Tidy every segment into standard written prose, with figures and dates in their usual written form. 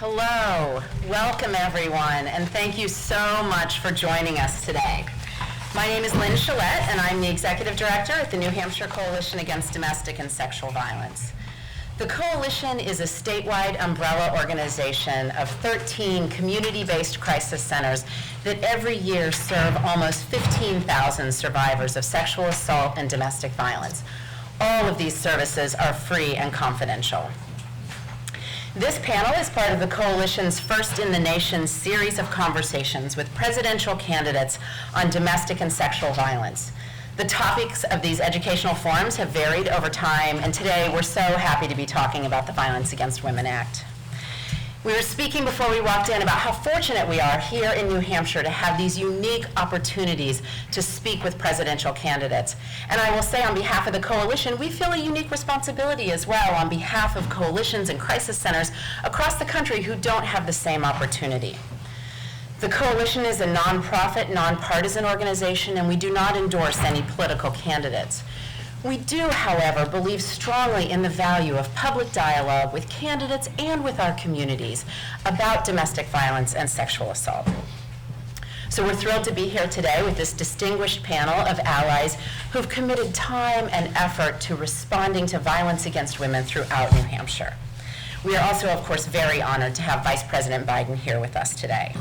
Hello, welcome everyone, and thank you so much for joining us today. My name is Lyn Schollett, and I'm the Executive Director at the New Hampshire Coalition Against Domestic and Sexual Violence. The Coalition is a statewide umbrella organization of 13 community-based crisis centers that every year serve almost 15,000 survivors of sexual assault and domestic violence. All of these services are free and confidential. This panel is part of the Coalition's first-in-the-nation series of conversations with presidential candidates on domestic and sexual violence. The topics of these educational forums have varied over time, and today we're so happy to be talking about the Violence Against Women Act. We were speaking before we walked in about how fortunate we are here in New Hampshire to have these unique opportunities to speak with presidential candidates. And I will say on behalf of the Coalition, we feel a unique responsibility as well on behalf of coalitions and crisis centers across the country who don't have the same opportunity. The Coalition is a nonprofit, nonpartisan organization, and we do not endorse any political candidates. We do, however, believe strongly in the value of public dialogue with candidates and with our communities about domestic violence and sexual assault. So we're thrilled to be here today with this distinguished panel of allies who've committed time and effort to responding to violence against women throughout New Hampshire. We are also, of course, very honored to have Vice President Biden here with us today.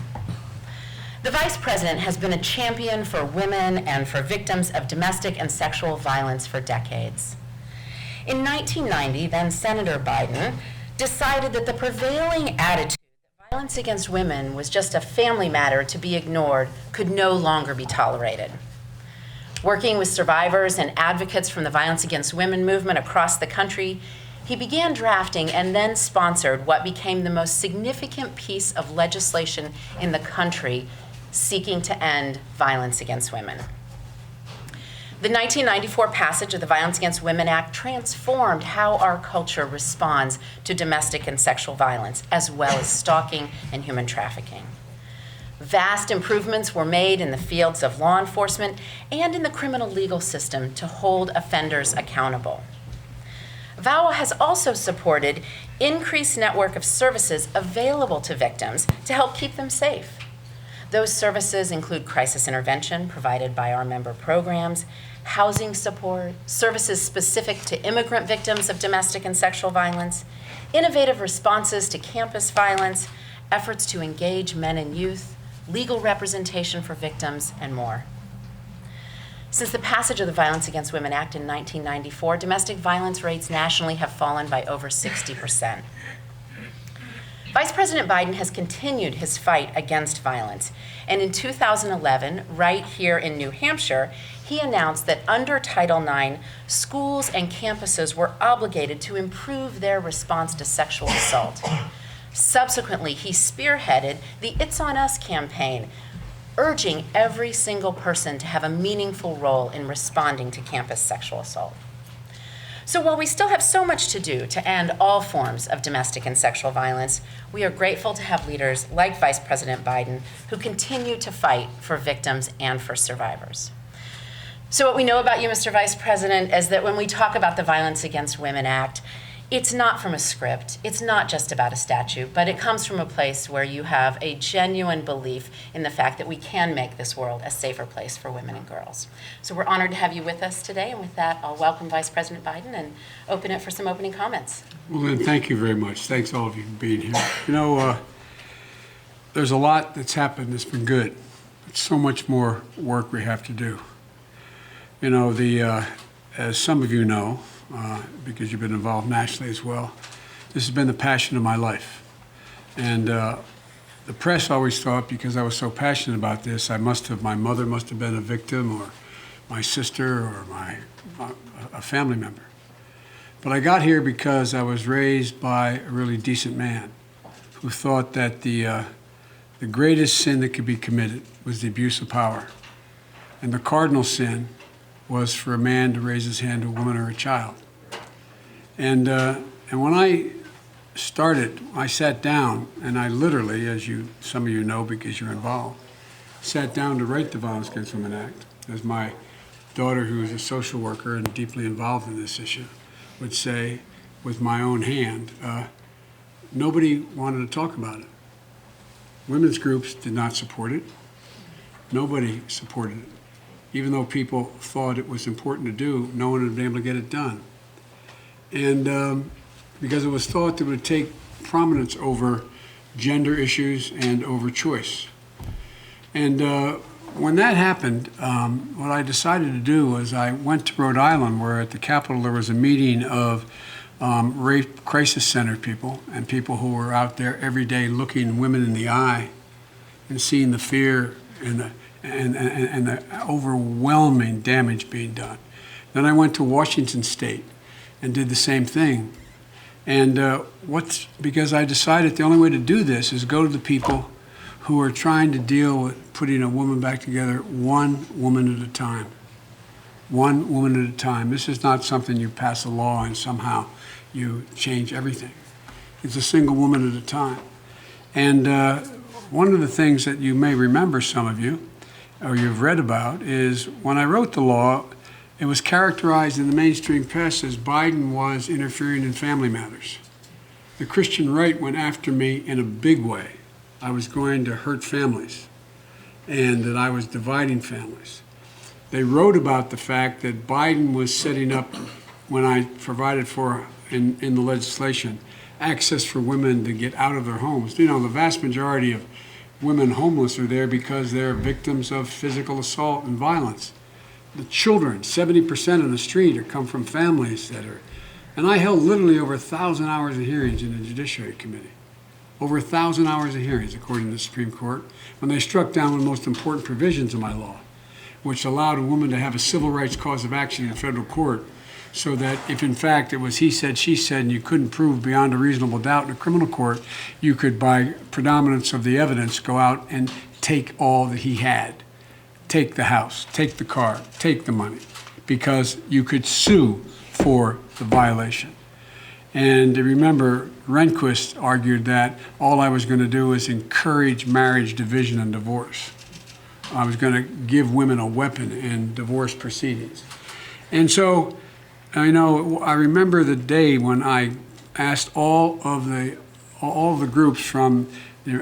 The Vice President has been a champion for women and for victims of domestic and sexual violence for decades. In 1990, then Senator Biden decided that the prevailing attitude that violence against women was just a family matter to be ignored could no longer be tolerated. Working with survivors and advocates from the violence against women movement across the country, he began drafting and then sponsored what became the most significant piece of legislation in the country seeking to end violence against women. The 1994 passage of the Violence Against Women Act transformed how our culture responds to domestic and sexual violence, as well as stalking and human trafficking. Vast improvements were made in the fields of law enforcement and in the criminal legal system to hold offenders accountable. VAWA has also supported increased network of services available to victims to help keep them safe. Those services include crisis intervention provided by our member programs, housing support, services specific to immigrant victims of domestic and sexual violence, innovative responses to campus violence, efforts to engage men and youth, legal representation for victims, and more. Since the passage of the Violence Against Women Act in 1994, domestic violence rates nationally have fallen by over 60%. Vice President Biden has continued his fight against violence, and in 2011, right here in New Hampshire, he announced that under Title IX, schools and campuses were obligated to improve their response to sexual assault. Subsequently, he spearheaded the It's On Us campaign, urging every single person to have a meaningful role in responding to campus sexual assault. So while we still have so much to do to end all forms of domestic and sexual violence, we are grateful to have leaders like Vice President Biden who continue to fight for victims and for survivors. So what we know about you, Mr. Vice President, is that when we talk about the Violence Against Women Act, it's not from a script, it's not just about a statute, but it comes from a place where you have a genuine belief in the fact that we can make this world a safer place for women and girls. So we're honored to have you with us today, and with that, I'll welcome Vice President Biden and open it for some opening comments. Well, Lyn, thank you very much. Thanks all of you for being here. You know, there's a lot that's happened that's been good. But so much more work we have to do. You know, as some of you know, because you've been involved nationally as well, this has been the passion of my life. And the press always thought, because I was so passionate about this, my mother must have been a victim, or my sister, or a family member. But I got here because I was raised by a really decent man who thought that the greatest sin that could be committed was the abuse of power. And the cardinal sin was for a man to raise his hand to a woman or a child. And when I started, I sat down, and I literally, as some of you know because you're involved, sat down to write the Violence Against Women Act. As my daughter, who is a social worker and deeply involved in this issue, would say, with my own hand, nobody wanted to talk about it. Women's groups did not support it. Nobody supported it. Even though people thought it was important to do, no one had been able to get it done. And because it was thought that it would take prominence over gender issues and over choice. And when that happened, what I decided to do was I went to Rhode Island, where at the Capitol there was a meeting of rape crisis center people and people who were out there every day looking women in the eye and seeing the fear and the overwhelming damage being done. Then I went to Washington State and did the same thing. And because I decided the only way to do this is go to the people who are trying to deal with putting a woman back together one woman at a time. One woman at a time. This is not something you pass a law and somehow you change everything. It's a single woman at a time. And one of the things that you may remember, some of you, or you've read about, is when I wrote the law, it was characterized in the mainstream press as Biden was interfering in family matters. The Christian right went after me in a big way. I was going to hurt families and that I was dividing families. They wrote about the fact that Biden was setting up, when I provided for in the legislation, access for women to get out of their homes. You know, the vast majority of women homeless are there because they're victims of physical assault and violence. The children, 70% on the street, come from families that are, and I held literally over 1,000 hours of hearings in the Judiciary Committee. Over 1,000 hours of hearings, according to the Supreme Court, when they struck down one of the most important provisions of my law, which allowed a woman to have a civil rights cause of action in federal court, so that if in fact it was he said, she said, and you couldn't prove beyond a reasonable doubt in a criminal court, you could, by predominance of the evidence, go out and take all that he had. Take the house, take the car, take the money, because you could sue for the violation. And remember, Rehnquist argued that all I was going to do was encourage marriage, division, and divorce. I was going to give women a weapon in divorce proceedings. And so, I remember the day when I asked all of the groups from the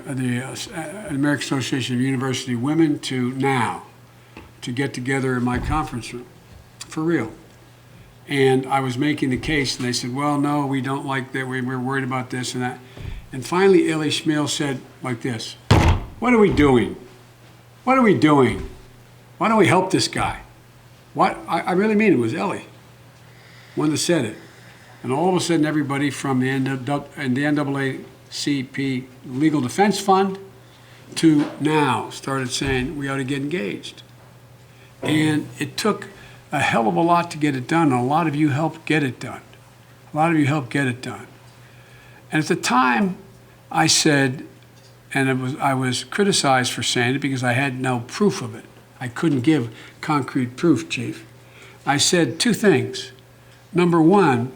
American Association of University Women to now to get together in my conference room, for real. And I was making the case, and they said, well, no, we don't like that. We're worried about this and that. And finally, Ellie Schmiel said like this, what are we doing? What are we doing? Why don't we help this guy? What? I really mean it was Ellie, one that said it. And all of a sudden, everybody from the NAACP Legal Defense Fund to now started saying we ought to get engaged. And it took a hell of a lot to get it done. And a lot of you helped get it done. A lot of you helped get it done. And at the time, I said, and I was criticized for saying it because I had no proof of it. I couldn't give concrete proof, Chief. I said two things. Number one,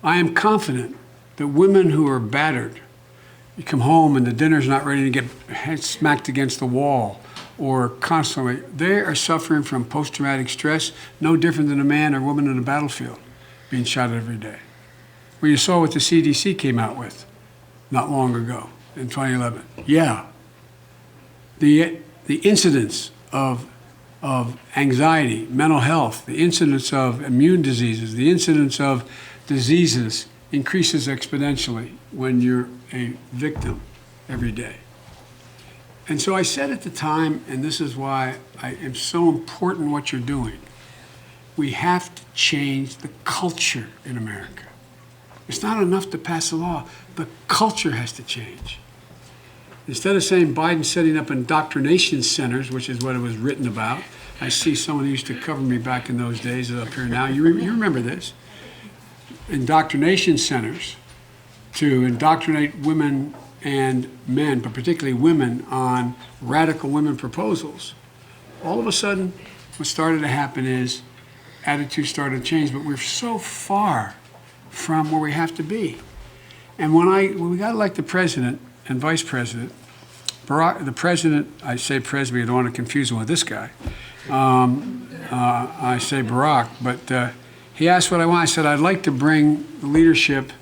I am confident that women who are battered, you come home and the dinner's not ready to get smacked against the wall, or constantly, they are suffering from post-traumatic stress, no different than a man or woman in a battlefield being shot every day. Well, you saw what the CDC came out with not long ago in 2011. Yeah, the incidence of anxiety, mental health, the incidence of immune diseases, the incidence of diseases increases exponentially when you're a victim every day. And so I said at the time, and this is why it's so important what you're doing, we have to change the culture in America. It's not enough to pass a law. The culture has to change. Instead of saying Biden's setting up indoctrination centers, which is what it was written about, I see someone who used to cover me back in those days up here now. You remember this. Indoctrination centers to indoctrinate women and men, but particularly women, on radical women proposals. All of a sudden, what started to happen is attitudes started to change, but we're so far from where we have to be. And when we got elected president and vice president, the president, I say president, I don't want to confuse him with this guy. I say Barack, but he asked what I want. I said, I'd like to bring the leadership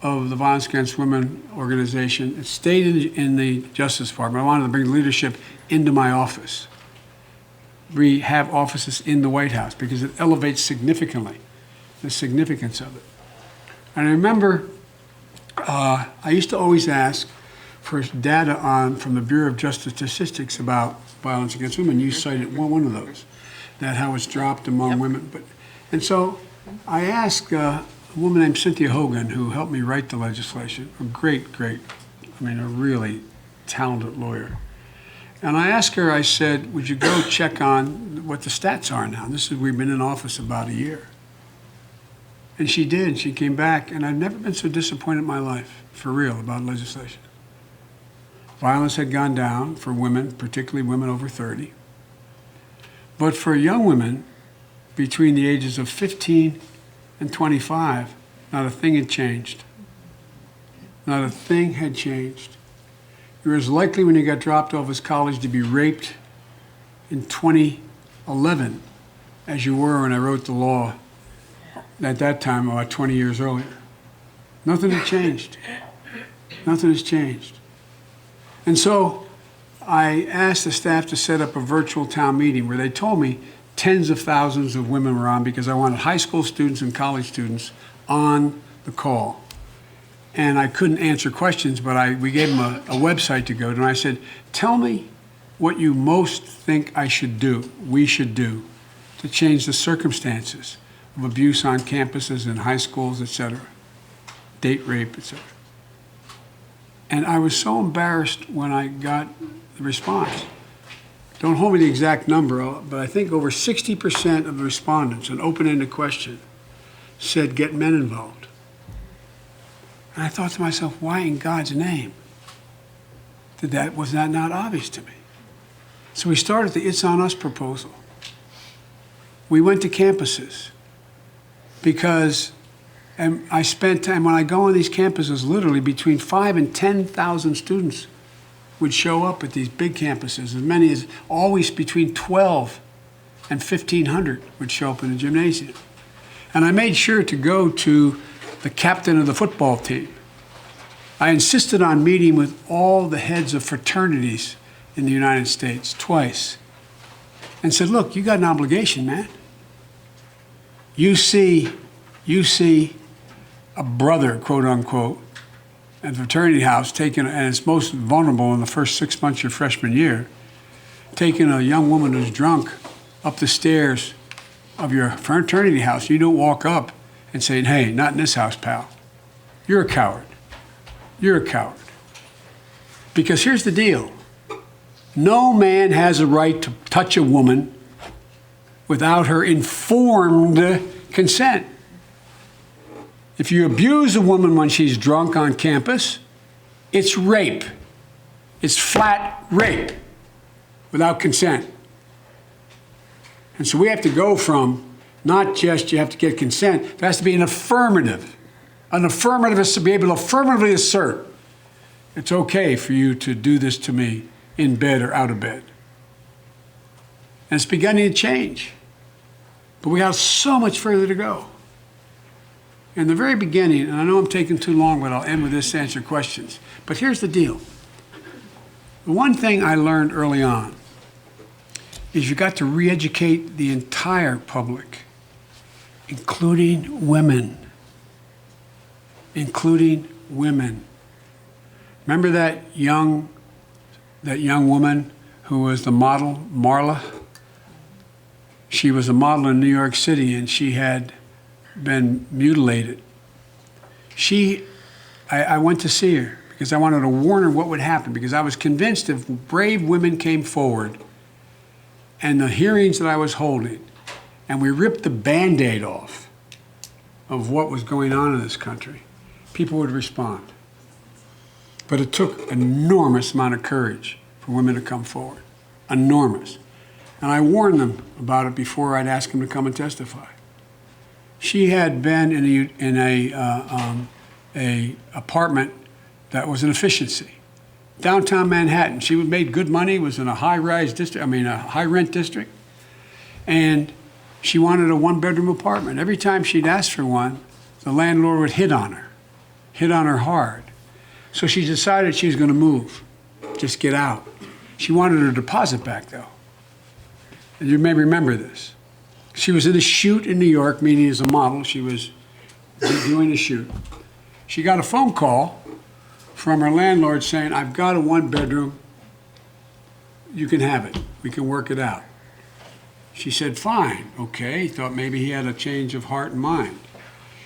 of the Violence Against Women organization. It stayed in the Justice Department. I wanted to bring leadership into my office. We have offices in the White House because it elevates significantly the significance of it. And I remember I used to always ask for data from the Bureau of Justice Statistics about violence against women. You cited one of those, that how it's dropped among women. And so I asked a woman named Cynthia Hogan, who helped me write the legislation, a great, a really talented lawyer. And I asked her, I said, would you go check on what the stats are now? We've been in office about a year. And she did. She came back, and I've never been so disappointed in my life, for real, about legislation. Violence had gone down for women, particularly women over 30. But for young women between the ages of 15 and 25, not a thing had changed. Not a thing had changed. You were as likely when you got dropped off as college to be raped in 2011 as you were when I wrote the law at that time, about 20 years earlier. Nothing had changed. Nothing has changed. And so I asked the staff to set up a virtual town meeting where they told me tens of thousands of women were on because I wanted high school students and college students on the call. And I couldn't answer questions, but we gave them a website to go to. And I said, tell me what you most think we should do to change the circumstances of abuse on campuses and high schools, et cetera, date rape, et cetera. And I was so embarrassed when I got the response. Don't hold me to the exact number, but I think over 60% of the respondents, an open-ended question, said get men involved. And I thought to myself, why in God's name was that not obvious to me? So we started the It's On Us proposal. We went to campuses because I spent time, when I go on these campuses, literally between 5,000 and 10,000 students would show up at these big campuses. As many as always between 12 and 1,500 would show up in the gymnasium. And I made sure to go to the captain of the football team. I insisted on meeting with all the heads of fraternities in the United States twice and said, look, you got an obligation, man. You see a brother, quote unquote, at the fraternity house and it's most vulnerable in the first 6 months of your freshman year, taking a young woman who's drunk up the stairs of your fraternity house. You don't walk up and say, hey, not in this house, pal. You're a coward. You're a coward. Because here's the deal. No man has a right to touch a woman without her informed consent. If you abuse a woman when she's drunk on campus, it's rape. It's flat rape without consent. And so we have to go from not just you have to get consent, there has to be an affirmative. An affirmative is to be able to affirmatively assert, it's okay for you to do this to me in bed or out of bed. And it's beginning to change. But we have so much further to go. In the very beginning, and I know I'm taking too long, but I'll end with this to answer questions. But here's the deal. The one thing I learned early on is you got to re-educate the entire public, including women. Including women. Remember that young woman who was the model, Marla? She was a model in New York City, and she had been mutilated. I went to see her because I wanted to warn her what would happen, because I was convinced if brave women came forward and the hearings that I was holding, and we ripped the Band-Aid off of what was going on in this country, people would respond. But it took an enormous amount of courage for women to come forward. Enormous. And I warned them about it before I'd ask them to come and testify. She had been in a apartment that was an efficiency. Downtown Manhattan. She made good money, was in a high-rise district, a high-rent district. And she wanted a one-bedroom apartment. Every time she'd ask for one, the landlord would hit on her hit on her hard. So she decided she was going to move, just get out. She wanted her deposit back, though. And you may remember this. She was in a shoot in New York, meaning as a model. She was doing a shoot. She got a phone call from her landlord saying, I've got a one-bedroom. You can have it. We can work it out. She said, fine, okay. He thought maybe he had a change of heart and mind.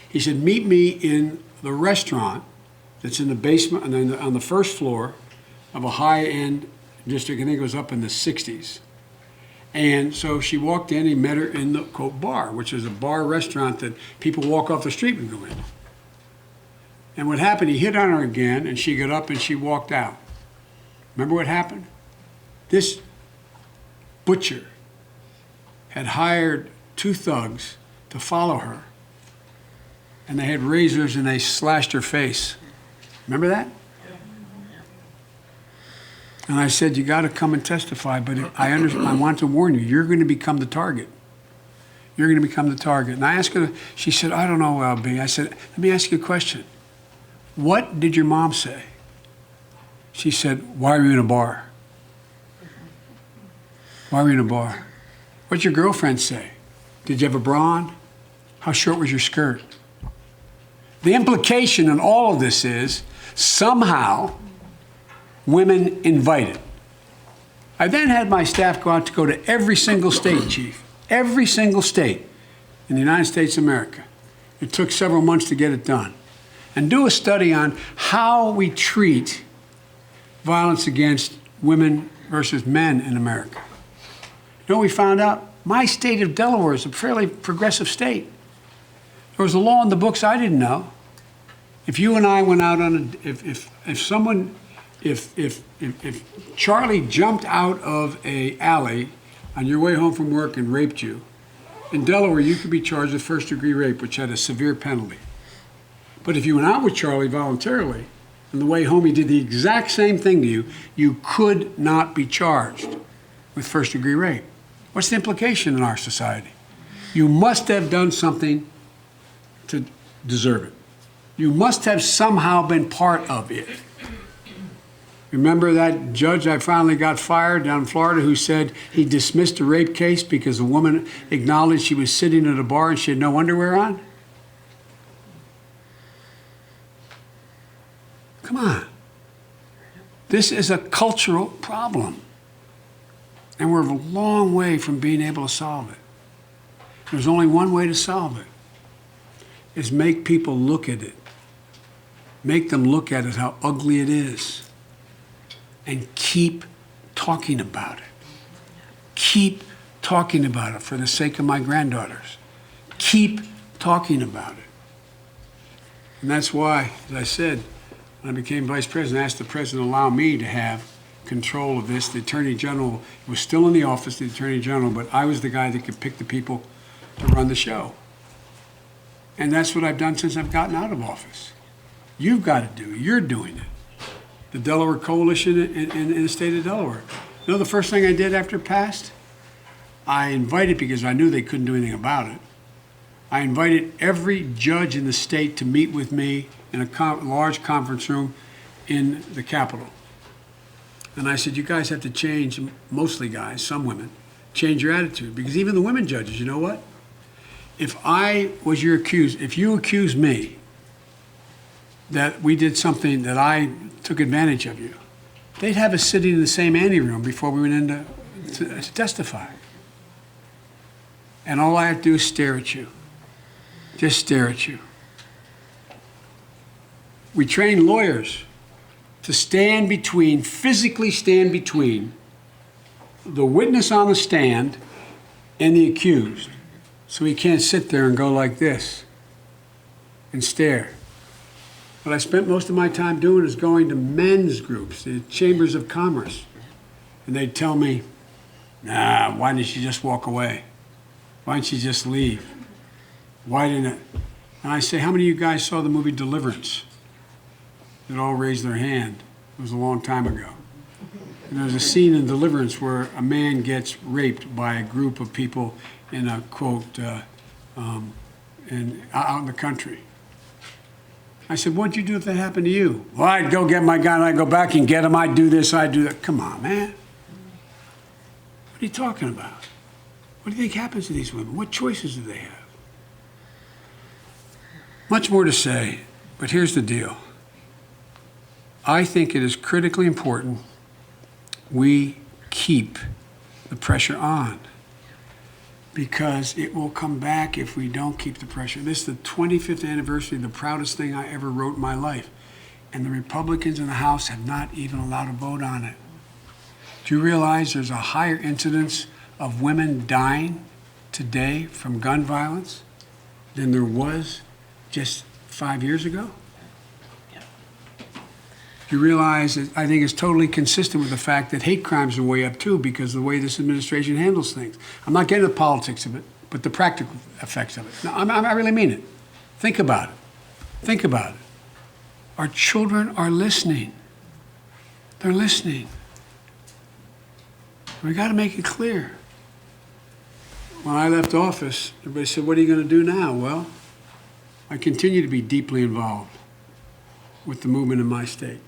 He said, meet me in the restaurant that's in the basement and then on the first floor of a high-end district. I think it was up in the 60s. And so she walked in, he met her in the, quote, bar, which is a bar restaurant that people walk off the street and go in. And what happened, he hit on her again, and she got up and she walked out. Remember what happened? This butcher had hired two thugs to follow her, and they had razors and they slashed her face. Remember that? And I said, you got to come and testify, but I want to warn you, you're going to become the target. You're going to become the target. And I asked her, she said, I don't know, LB. I said, let me ask you a question. What did your mom say? She said, why are you in a bar? Why were you in a bar? What'd your girlfriend say? Did you have a bra on? How short was your skirt? The implication in all of this is somehow women invited. I then had my staff go out to go to every single state, Chief, every single state in the United States of America. It took several months to get it done. And do a study on how we treat violence against women versus men in America. You know what we found out? My state of Delaware is a fairly progressive state. There was a law in the books I didn't know. If you and I went out on a, if Charlie jumped out of a alley on your way home from work and raped you, in Delaware you could be charged with first-degree rape, which had a severe penalty. But if you went out with Charlie voluntarily, on the way home he did the exact same thing to you, you could not be charged with first-degree rape. What's the implication in our society? You must have done something to deserve it. You must have somehow been part of it. Remember that judge I finally got fired down in Florida who said he dismissed a rape case because a woman acknowledged she was sitting at a bar and she had no underwear on? Come on. This is a cultural problem. And we're a long way from being able to solve it. There's only one way to solve it, is make people look at it. Make them look at it, how ugly it is. And keep talking about it. Keep talking about it for the sake of my granddaughters. Keep talking about it. And that's why, as I said, when I became vice president, I asked the president to allow me to have control of this. The Attorney General was still in the office, the Attorney General, but I was the guy that could pick the people to run the show. And that's what I've done since I've gotten out of office. You've got to do it. You're doing it. The Delaware Coalition in the state of Delaware. You know the first thing I did after it passed? I invited, because I knew they couldn't do anything about it, I invited every judge in the state to meet with me in a large conference room in the Capitol. And I said, you guys have to change, mostly guys, some women, change your attitude. Because even the women judges, you know what? If I was your accused, if you accused me that we did something that I took advantage of you, they'd have us sitting in the same anteroom before we went in to testify. And all I have to do is stare at you. Just stare at you. We train lawyers to stand between, physically stand between the witness on the stand and the accused. So he can't sit there and go like this and stare. What I spent most of my time doing is going to men's groups, the chambers of commerce. And they'd tell me, nah, why didn't you just walk away? Why didn't you just leave? Why didn't it? And I say, how many of you guys saw the movie Deliverance? They'd all raise their hand. It was a long time ago. And there's a scene in Deliverance where a man gets raped by a group of people in a, quote, out in the country. I said, what'd you do if that happened to you? Well, I'd go get my gun, I'd go back and get him, I'd do this, I'd do that. Come on, man. What are you talking about? What do you think happens to these women? What choices do they have? Much more to say, but here's the deal. I think it is critically important we keep the pressure on, because it will come back if we don't keep the pressure. This is the 25th anniversary, the proudest thing I ever wrote in my life. And the Republicans in the House have not even allowed a vote on it. Do you realize there's a higher incidence of women dying today from gun violence than there was just 5 years ago? You realize that I think it's totally consistent with the fact that hate crimes are way up too, because of the way this administration handles things. I'm not getting into the politics of it, but the practical effects of it. No, I really mean it. Think about it. Think about it. Our children are listening. They're listening. We got to make it clear. When I left office, everybody said, what are you going to do now? Well, I continue to be deeply involved with the movement in my state.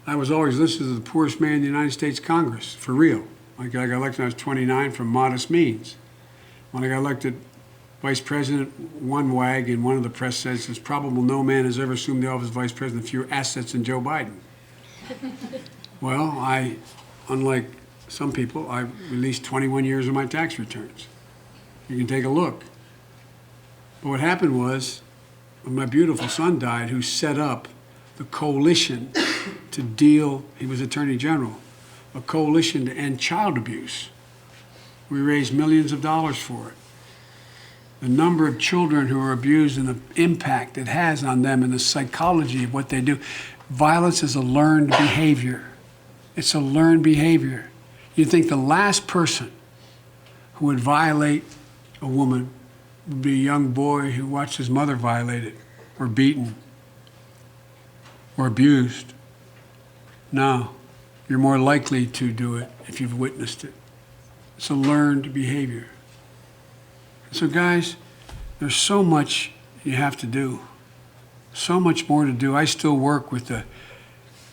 I was always listed as the poorest man in the United States Congress, for real. I got elected when I was 29 from modest means. When I got elected vice president, one wag in one of the press says, it's probable no man has ever assumed the office of vice president with fewer assets than Joe Biden. Well, unlike some people, I released 21 years of my tax returns. You can take a look. But what happened was, when my beautiful son died, who set up the coalition to deal, he was Attorney General, a coalition to end child abuse. We raised millions of dollars for it. The number of children who are abused and the impact it has on them and the psychology of what they do. Violence is a learned behavior. It's a learned behavior. You'd think the last person who would violate a woman would be a young boy who watched his mother violated or beaten or abused. No, you're more likely to do it if you've witnessed it. It's a learned behavior. So guys, there's so much you have to do, so much more to do. I still work with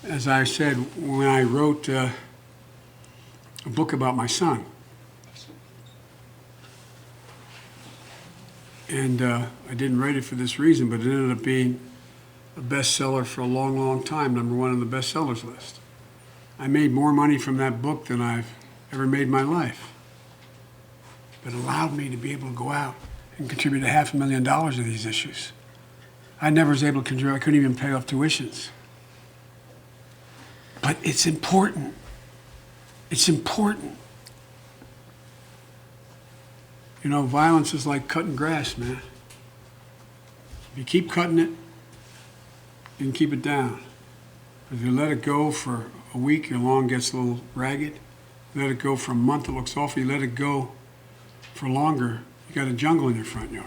as I said, when I wrote a book about my son, and I didn't write it for this reason, but it ended up being a bestseller for a long, long time, #1 on the bestsellers list. I made more money from that book than I've ever made in my life. But it allowed me to be able to go out and contribute $500,000 to these issues. I never was able to contribute. I couldn't even pay off tuitions. But it's important. It's important. You know, violence is like cutting grass, man. If you keep cutting it, you can keep it down. If you let it go for a week, your lawn gets a little ragged. Let it go for a month, it looks awful. You let it go for longer, you got a jungle in your front yard.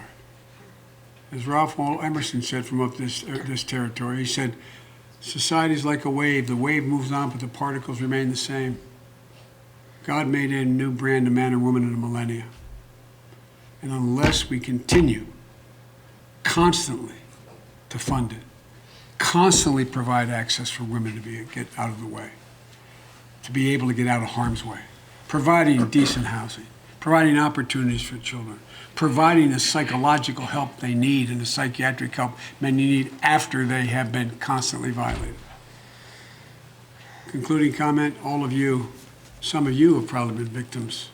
As Ralph Waldo Emerson said from up this territory, he said, society's like a wave. The wave moves on, but the particles remain the same. God made a new brand of man and woman in a millennia. And unless we continue constantly to fund it, constantly provide access for women to get out of the way, to be able to get out of harm's way, providing decent housing, providing opportunities for children, providing the psychological help they need and the psychiatric help many need after they have been constantly violated. Concluding comment, all of you, some of you have probably been victims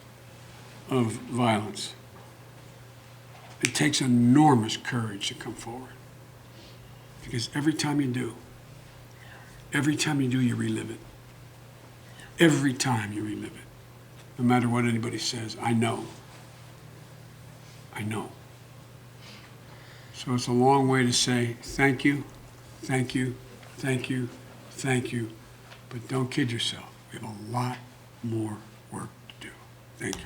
of violence. It takes enormous courage to come forward. Because every time you do, you relive it. Every time you relive it. No matter what anybody says, I know. I know. So it's a long way to say thank you, thank you, thank you, thank you. But don't kid yourself. We have a lot more work to do. Thank you.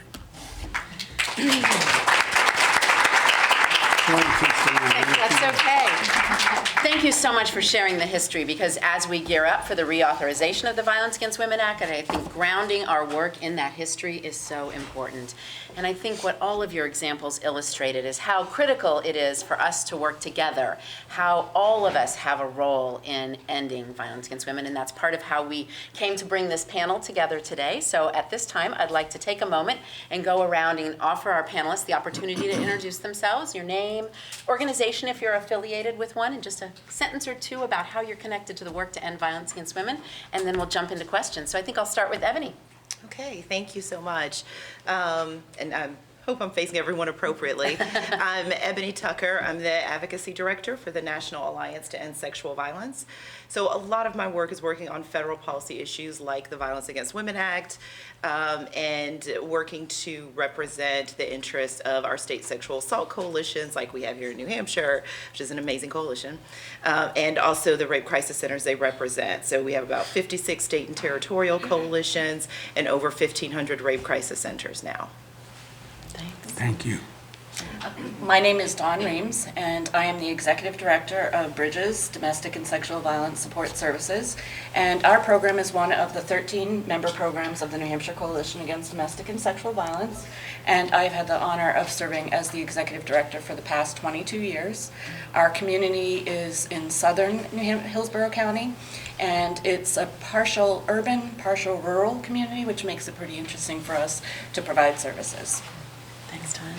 That's okay. Thank you. you so much for sharing the history, because as we gear up for the reauthorization of the Violence Against Women Act, and I think grounding our work in that history is so important. And I think what all of your examples illustrated is how critical it is for us to work together, how all of us have a role in ending violence against women, and that's part of how we came to bring this panel together today. So at this time, I'd like to take a moment and go around and offer our panelists the opportunity to introduce themselves, your name, organization if you're affiliated with one, and just a sentence or two about how you're connected to the work to end violence against women, and then we'll jump into questions. So I think I'll start with Ebony. Okay, thank you so much. And I hope I'm facing everyone appropriately. I'm Ebony Tucker. I'm the Advocacy Director for the National Alliance to End Sexual Violence. So a lot of my work is working on federal policy issues like the Violence Against Women Act, and working to represent the interests of our state sexual assault coalitions like we have here in New Hampshire, which is an amazing coalition, and also the rape crisis centers they represent. So we have about 56 state and territorial coalitions and over 1,500 rape crisis centers now. Thanks. Thank you. My name is Dawn Reams, and I am the Executive Director of Bridges Domestic and Sexual Violence Support Services. And our program is one of the 13 member programs of the New Hampshire Coalition Against Domestic and Sexual Violence. And I've had the honor of serving as the Executive Director for the past 22 years. Our community is in southern Hillsborough County, and it's a partial urban, partial rural community, which makes it pretty interesting for us to provide services. Thanks, Dawn.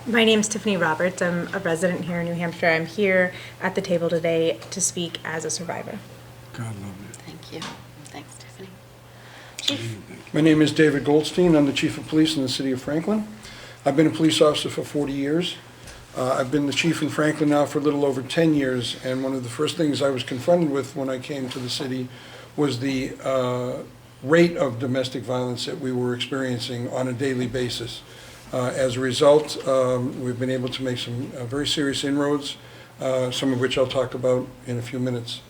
My name is Tiffany Roberts. I'm a resident here in New Hampshire. I'm here at the table today to speak as a survivor. God love you. Thank you. Thanks, Tiffany. Chief. My name is David Goldstein. I'm the Chief of Police in the City of Franklin. I've been a police officer for 40 years. I've been the chief in Franklin now for a little over 10 years, and one of the first things I was confronted with when I came to the city was the rate of domestic violence that we were experiencing on a daily basis. As a result, we've been able to make some very serious inroads, some of which I'll talk about in a few minutes.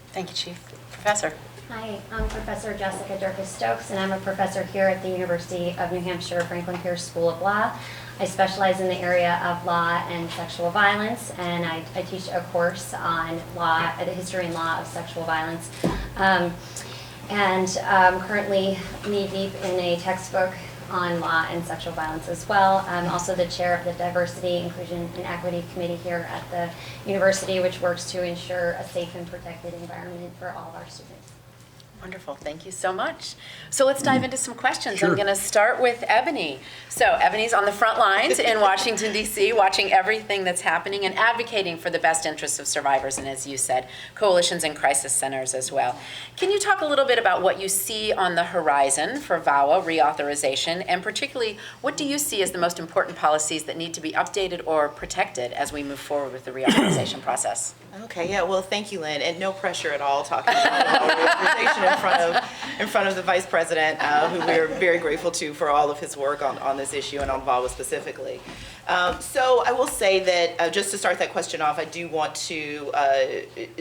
Thank you, Chief. Professor. Hi, I'm Professor Jessica Durkis-Stokes, and I'm a professor here at the University of New Hampshire Franklin Pierce School of Law. I specialize in the area of law and sexual violence, and I teach a course on law, the history and law of sexual violence. And currently knee-deep in a textbook on law and sexual violence as well. I'm also the chair of the Diversity, Inclusion, and Equity Committee here at the university, which works to ensure a safe and protected environment for all of our students. Wonderful. Thank you so much. So let's dive into some questions. Sure. I'm going to start with Ebony. So Ebony's on the front lines in Washington, D.C., watching everything that's happening and advocating for the best interests of survivors and, as you said, coalitions and crisis centers as well. Can you talk a little bit about what you see on the horizon for VAWA reauthorization, and particularly what do you see as the most important policies that need to be updated or protected as we move forward with the reauthorization process? Okay, yeah, well, thank you, Lynn, and no pressure at all talking about reauthorization in front of the Vice President, who we are very grateful to for all of his work on this issue and on VAWA specifically. So I will say that just to start that question off, I do want to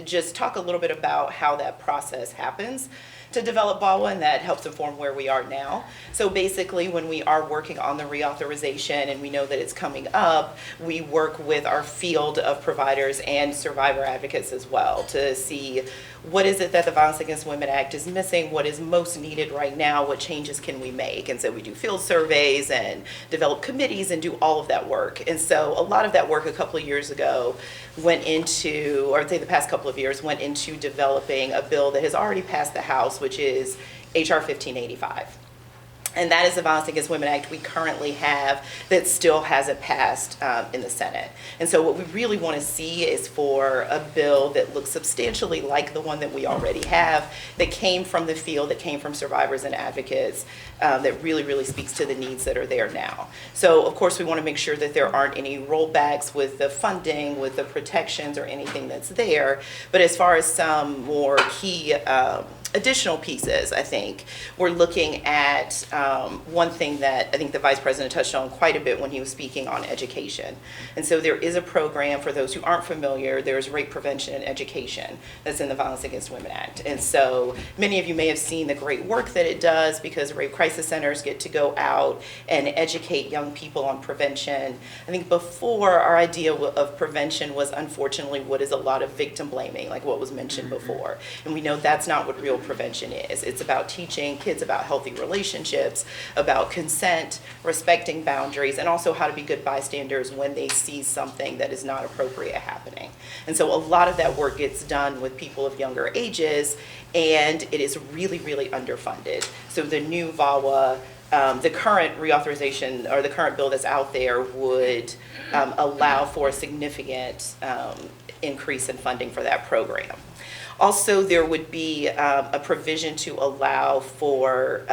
just talk a little bit about how that process happens to develop VAWA, and that helps inform where we are now. So basically, when we are working on the reauthorization and we know that it's coming up, we work with our field of providers and survivor advocates as well to see what is it that the Violence Against Women Act is missing, what is most needed right now, what changes can we make. And so we do field surveys and develop committees and do all of that work. And so a lot of that work a couple of years ago went into, or I'd say the past couple of years, went into developing a bill that has already passed the House, which is H.R. 1585. And that is the Violence Against Women Act we currently have that still hasn't passed in the Senate. And so what we really want to see is for a bill that looks substantially like the one that we already have, that came from the field, that came from survivors and advocates, that really, really speaks to the needs that are there now. So of course we want to make sure that there aren't any rollbacks with the funding, with the protections or anything that's there. But as far as some more key additional pieces, I think. We're looking at one thing that I think the Vice President touched on quite a bit when he was speaking on education. And so there is a program, for those who aren't familiar, there's Rape Prevention and Education that's in the Violence Against Women Act. And so many of you may have seen the great work that it does, because rape crisis centers get to go out and educate young people on prevention. I think before, our idea of prevention was unfortunately what is a lot of victim blaming, like what was mentioned before. And we know that's not what real prevention is. It's about teaching kids about healthy relationships, about consent, respecting boundaries, and also how to be good bystanders when they see something that is not appropriate happening. And so a lot of that work gets done with people of younger ages, and it is really, really underfunded. So the new VAWA, the current reauthorization, or the current bill that's out there, would allow for a significant increase in funding for that program. Also, there would be a provision to allow for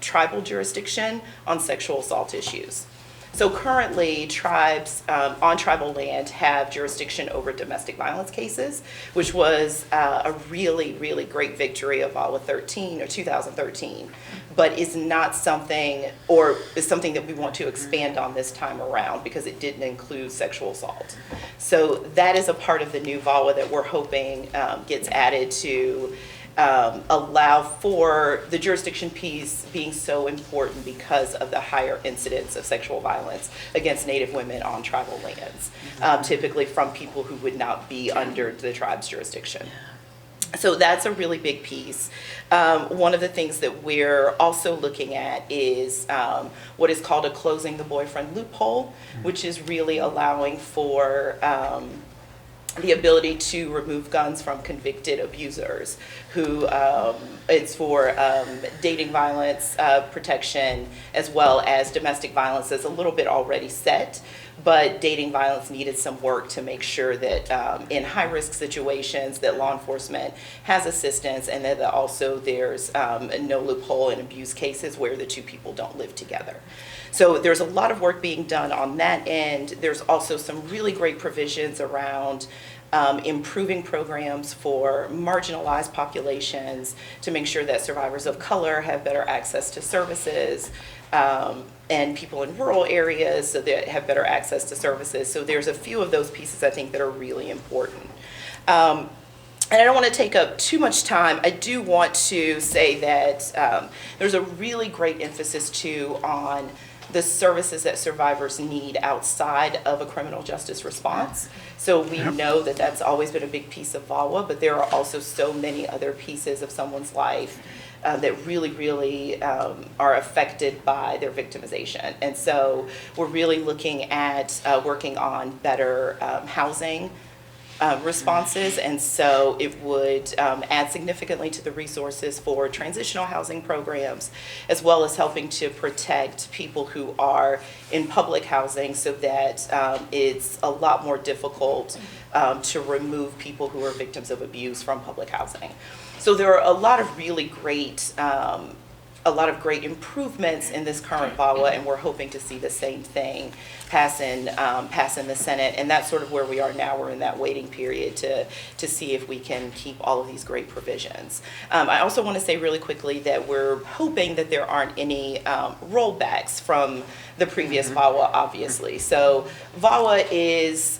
tribal jurisdiction on sexual assault issues. So currently, tribes on tribal land have jurisdiction over domestic violence cases, which was a really, really great victory of VAWA 13 or 2013, but is not something, or is something that we want to expand on this time around, because it didn't include sexual assault. So that is a part of the new VAWA that we're hoping gets added to allow for the jurisdiction piece being so important because of the higher incidence of sexual violence against Native women on tribal lands, typically from people who would not be under the tribe's jurisdiction. So that's a really big piece. One of the things that we're also looking at is what is called a closing the boyfriend loophole, which is really allowing for the ability to remove guns from convicted abusers who, it's for dating violence protection, as well as domestic violence is a little bit already set, but dating violence needed some work to make sure that in high-risk situations that law enforcement has assistance, and that also there's no loophole in abuse cases where the two people don't live together. So there's a lot of work being done on that end. There's also some really great provisions around improving programs for marginalized populations to make sure that survivors of color have better access to services, and people in rural areas so that have better access to services. So there's a few of those pieces I think that are really important. And I don't want to take up too much time. I do want to say that there's a really great emphasis too on the services that survivors need outside of a criminal justice response. So we know that that's always been a big piece of VAWA, but there are also so many other pieces of someone's life that really, really are affected by their victimization. And so we're really looking at working on better housing responses, and so it would add significantly to the resources for transitional housing programs, as well as helping to protect people who are in public housing, so that it's a lot more difficult to remove people who are victims of abuse from public housing. So there are a lot of really great improvements in this current VAWA, and we're hoping to see the same thing pass in the Senate, and that's sort of where we are now. We're in that waiting period to see if we can keep all of these great provisions. I also want to say really quickly that we're hoping that there aren't any rollbacks from the previous VAWA, obviously. So VAWA is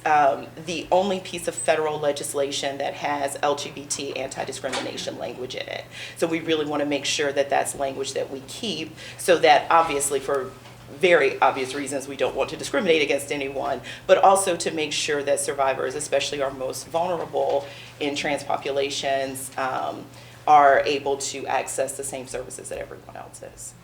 the only piece of federal legislation that has LGBT anti-discrimination language in it. So we really want to make sure that that's language that we keep, so that obviously for very obvious reasons we don't want to discriminate against anyone, but also to make sure that survivors, especially our most vulnerable in trans populations, are able to access the same services that everyone else is.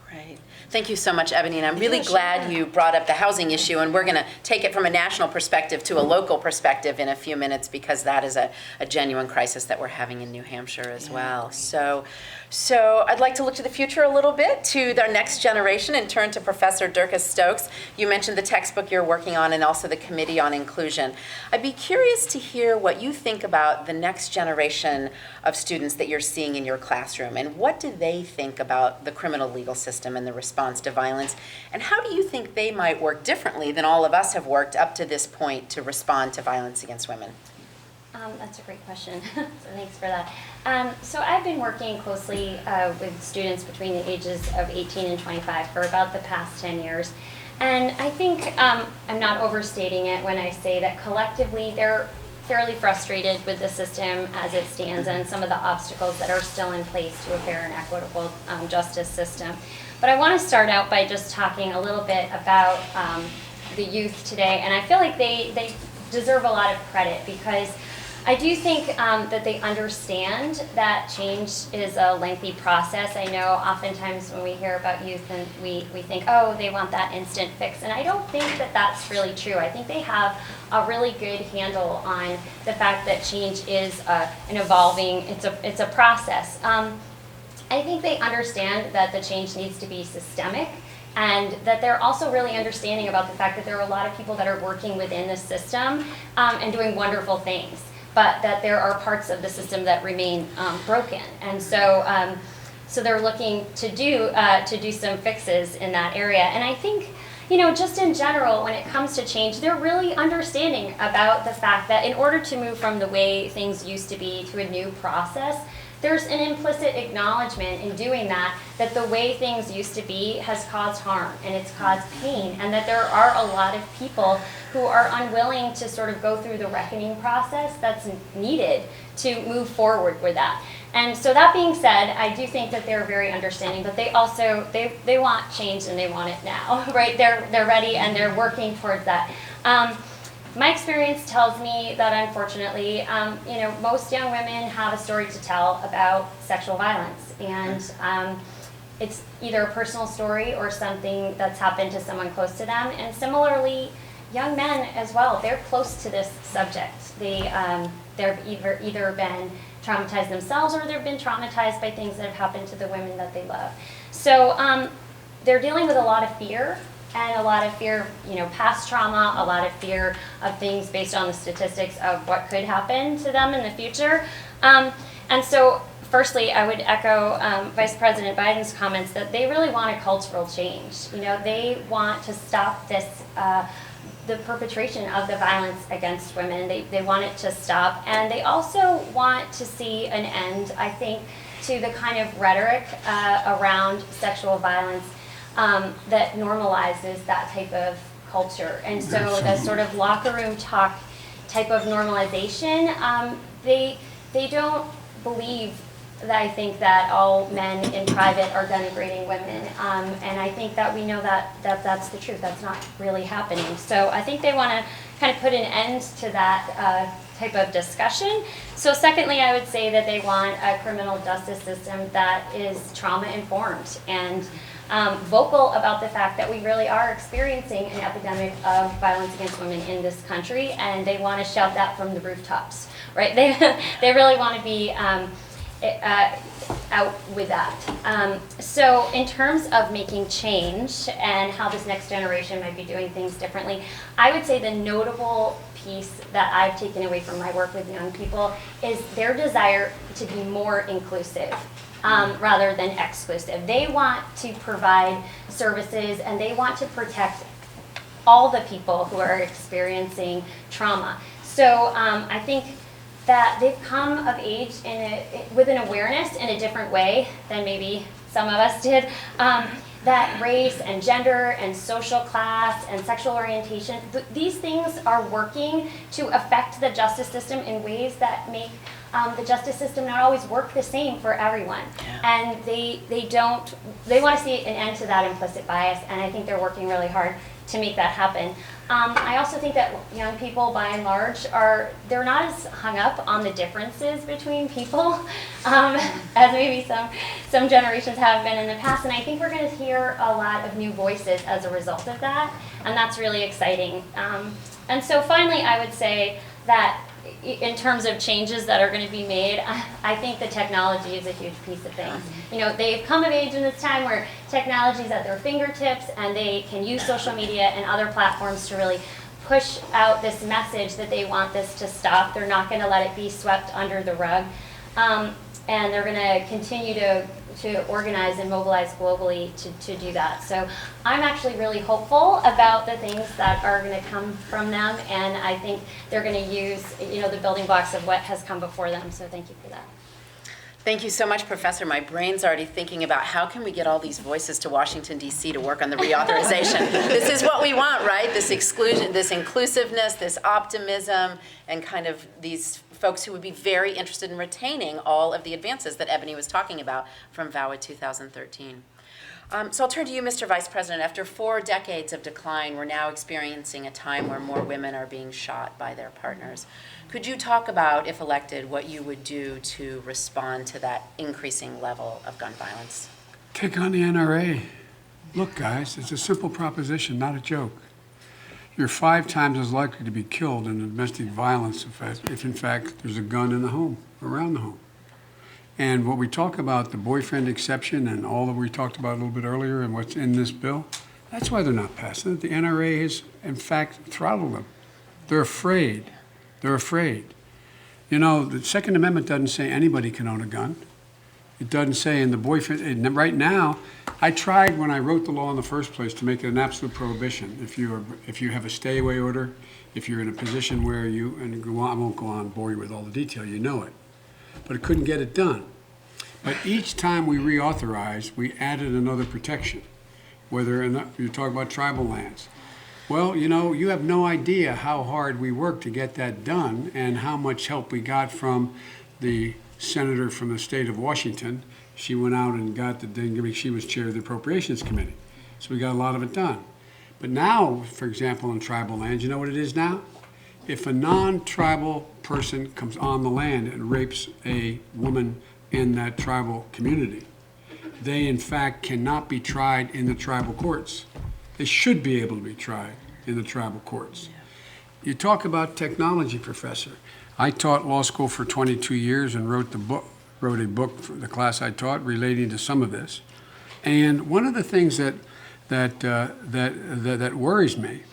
Great. Thank you so much, Ebony, and I'm really glad you brought up the housing issue, and we're going to take it from a national perspective to a local perspective in a few minutes, because that is a genuine crisis that we're having in New Hampshire as well. So I'd like to look to the future a little bit, to our next generation, and turn to Professor Dirkus Stokes. You mentioned the textbook you're working on and also the Committee on Inclusion. I'd be curious to hear what you think about the next generation of students that you're seeing in your classroom, and what do they think about the criminal legal system and the response to violence, and how do you think they might work differently than all of us have worked up to this point to respond to violence against women? That's a great question, so thanks for that. So I've been working closely with students between the ages of 18 and 25 for about the past 10 years. And I think I'm not overstating it when I say that collectively they're fairly frustrated with the system as it stands and some of the obstacles that are still in place to a fair and equitable justice system. But I want to start out by just talking a little bit about the youth today, and I feel like they deserve a lot of credit because I do think that they understand that change is a lengthy process. I know oftentimes when we hear about youth and we think, oh, they want that instant fix. And I don't think that that's really true. I think they have a really good handle on the fact that change is an evolving, it's a process. I think they understand that the change needs to be systemic and that they're also really understanding about the fact that there are a lot of people that are working within the system and doing wonderful things, but that there are parts of the system that remain broken. And so so they're looking to do some fixes in that area. And I think, you know, just in general, when it comes to change, they're really understanding about the fact that in order to move from the way things used to be to a new process, there's an implicit acknowledgement in doing that the way things used to be has caused harm and it's caused pain, and that there are a lot of people who are unwilling to sort of go through the reckoning process that's needed to move forward with that. And so that being said, I do think that they're very understanding, but they also, they want change and they want it now, right? They're ready and they're working towards that. My experience tells me that unfortunately, you know, most young women have a story to tell about sexual violence, and it's either a personal story or something that's happened to someone close to them. And similarly, young men as well, they're close to this subject. They've either been traumatized themselves or they've been traumatized by things that have happened to the women that they love. So they're dealing with a lot of fear. And a lot of fear, you know, past trauma, a lot of fear of things based on the statistics of what could happen to them in the future. And so, firstly, I would echo Vice President Biden's comments that they really want a cultural change. You know, they want to stop this, the perpetration of the violence against women. They want it to stop. And they also want to see an end, I think, to the kind of rhetoric around sexual violence that normalizes that type of culture. And so the sort of locker room talk type of normalization, they don't believe that I think that all men in private are denigrating women. And I think that we know that that's the truth. That's not really happening. So I think they want to kind of put an end to that type of discussion. So secondly, I would say that they want a criminal justice system that is trauma-informed and vocal about the fact that we really are experiencing an epidemic of violence against women in this country, and they want to shout that from the rooftops, right? They really want to be out with that. So in terms of making change and how this next generation might be doing things differently, I would say the notable piece that I've taken away from my work with young people is their desire to be more inclusive. Rather than exclusive. They want to provide services and they want to protect all the people who are experiencing trauma. So I think that they've come of age with an awareness in a different way than maybe some of us did, that race and gender and social class and sexual orientation, these things are working to affect the justice system in ways that make the justice system not always work the same for everyone. Yeah. And they want to see an end to that implicit bias, and I think they're working really hard to make that happen. I also think that young people, by and large, they're not as hung up on the differences between people as maybe some generations have been in the past, and I think we're going to hear a lot of new voices as a result of that, and that's really exciting. And so finally, I would say that in terms of changes that are going to be made, I think the technology is a huge piece of things. You know, they've come of age in this time where technology is at their fingertips and they can use social media and other platforms to really push out this message that they want this to stop. They're not going to let it be swept under the rug. and they're going to continue to organize and mobilize globally to do that. So I'm actually really hopeful about the things that are going to come from them, and I think they're going to use, the building blocks of what has come before them. So thank you for that. Thank you so much, Professor. My brain's already thinking about how can we get all these voices to Washington, D.C. to work on the reauthorization. This is what we want, right? This exclusion, this inclusiveness, this optimism, and kind of these folks who would be very interested in retaining all of the advances that Ebony was talking about from VAWA 2013. So I'll turn to you, Mr. Vice President. After 4 decades of decline, we're now experiencing a time where more women are being shot by their partners. Could you talk about, if elected, what you would do to respond to that increasing level of gun violence? Take on the NRA. Look, guys, it's a simple proposition, not a joke. You're 5 times as likely to be killed in domestic violence if in fact, there's a gun in the home, around the home. And what we talk about, the boyfriend exception and all that we talked about a little bit earlier and what's in this bill, that's why they're not passing it. The NRA has, in fact, throttled them. They're afraid. They're afraid. The Second Amendment doesn't say anybody can own a gun. It doesn't say in the boyfriend, and right now, I tried when I wrote the law in the first place to make it an absolute prohibition. If you have a stay-away order, if you're in a position where I won't go on and bore you with all the detail, you know it. But it couldn't get it done. But each time we reauthorized, we added another protection, whether you talk about tribal lands. Well, you have no idea how hard we worked to get that done and how much help we got from the senator from the state of Washington. She went out and got the thing, she was chair of the Appropriations Committee. So we got a lot of it done. But now, for example, in tribal lands, you know what it is now? If a non-tribal person comes on the land and rapes a woman in that tribal community, they in fact cannot be tried in the tribal courts. They should be able to be tried in the tribal courts. You talk about technology, Professor. I taught law school for 22 years and wrote a book for the class I taught relating to some of this. And one of the things that worries me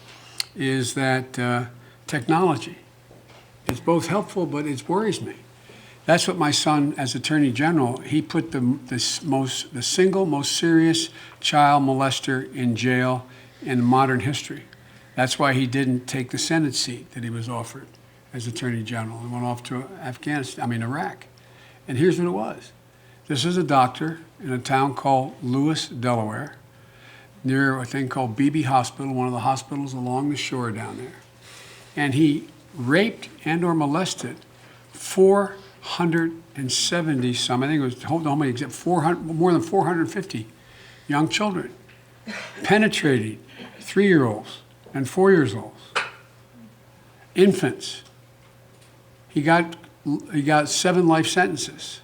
is that technology is both helpful, but it worries me. That's what my son, as Attorney General, he put the single most serious child molester in jail in modern history. That's why he didn't take the Senate seat that he was offered as Attorney General and went off to Iraq. And here's what it was. This is a doctor in a town called Lewis, Delaware, near a thing called Beebe Hospital, one of the hospitals along the shore down there. And he raped and or molested 470 some, I think it was, hold on, more than 450 young children, penetrating 3-year-olds and 4-year-olds, infants. He got 7 life sentences.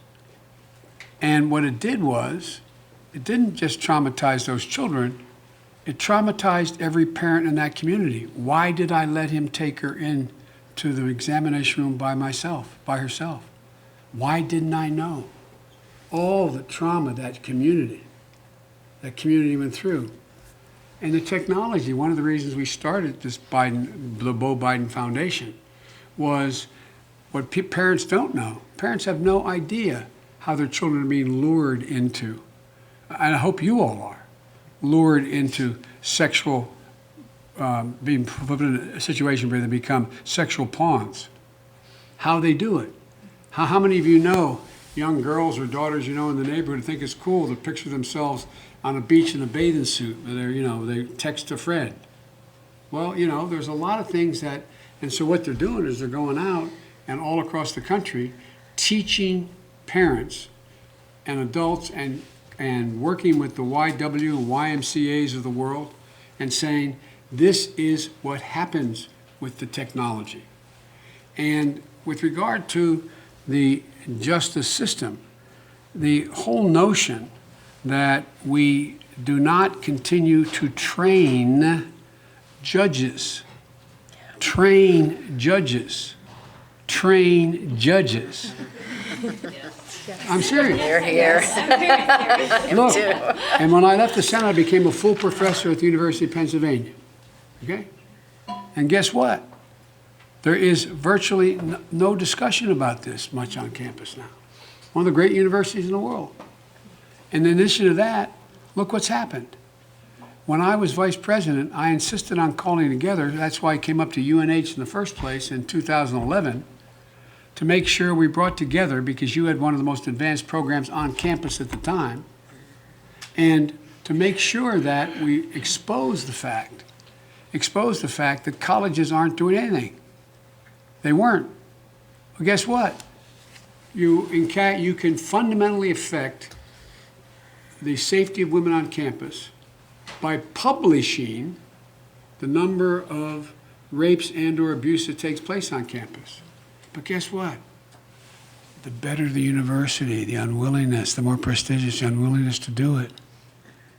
And what it did was, it didn't just traumatize those children, it traumatized every parent in that community. Why did I let him take her in to the examination room by herself? Why didn't I know? All the trauma that community went through. And the technology, one of the reasons we started this the Beau Biden Foundation was what parents don't know. Parents have no idea how their children are being lured into, and I hope you all are, lured into sexual, being put in a situation where they become sexual pawns. How they do it. How many of you know young girls or daughters in the neighborhood think it's cool to picture themselves on a beach in a bathing suit where they text a friend? Well, there's a lot of things that, and so what they're doing is they're going out and all across the country teaching parents and adults and working with the YW and YMCAs of the world and saying, this is what happens with the technology. And with regard to the justice system, the whole notion that we do not continue to train judges. I'm serious. Here. Look, and when I left the Senate, I became a full professor at the University of Pennsylvania. Okay? And guess what? There is virtually no discussion about this much on campus now. one of the great universities in the world. And in addition to that, look what's happened. When I was vice president, I insisted on calling together, that's why I came up to UNH in the first place in 2011, to make sure we brought together, because you had one of the most advanced programs on campus at the time, and to make sure that we expose the fact that colleges aren't doing anything. They weren't. Well, guess what? You can fundamentally affect the safety of women on campus by publishing the number of rapes and/or abuse that takes place on campus. But guess what? The better the university, the unwillingness, the more prestigious the unwillingness to do it.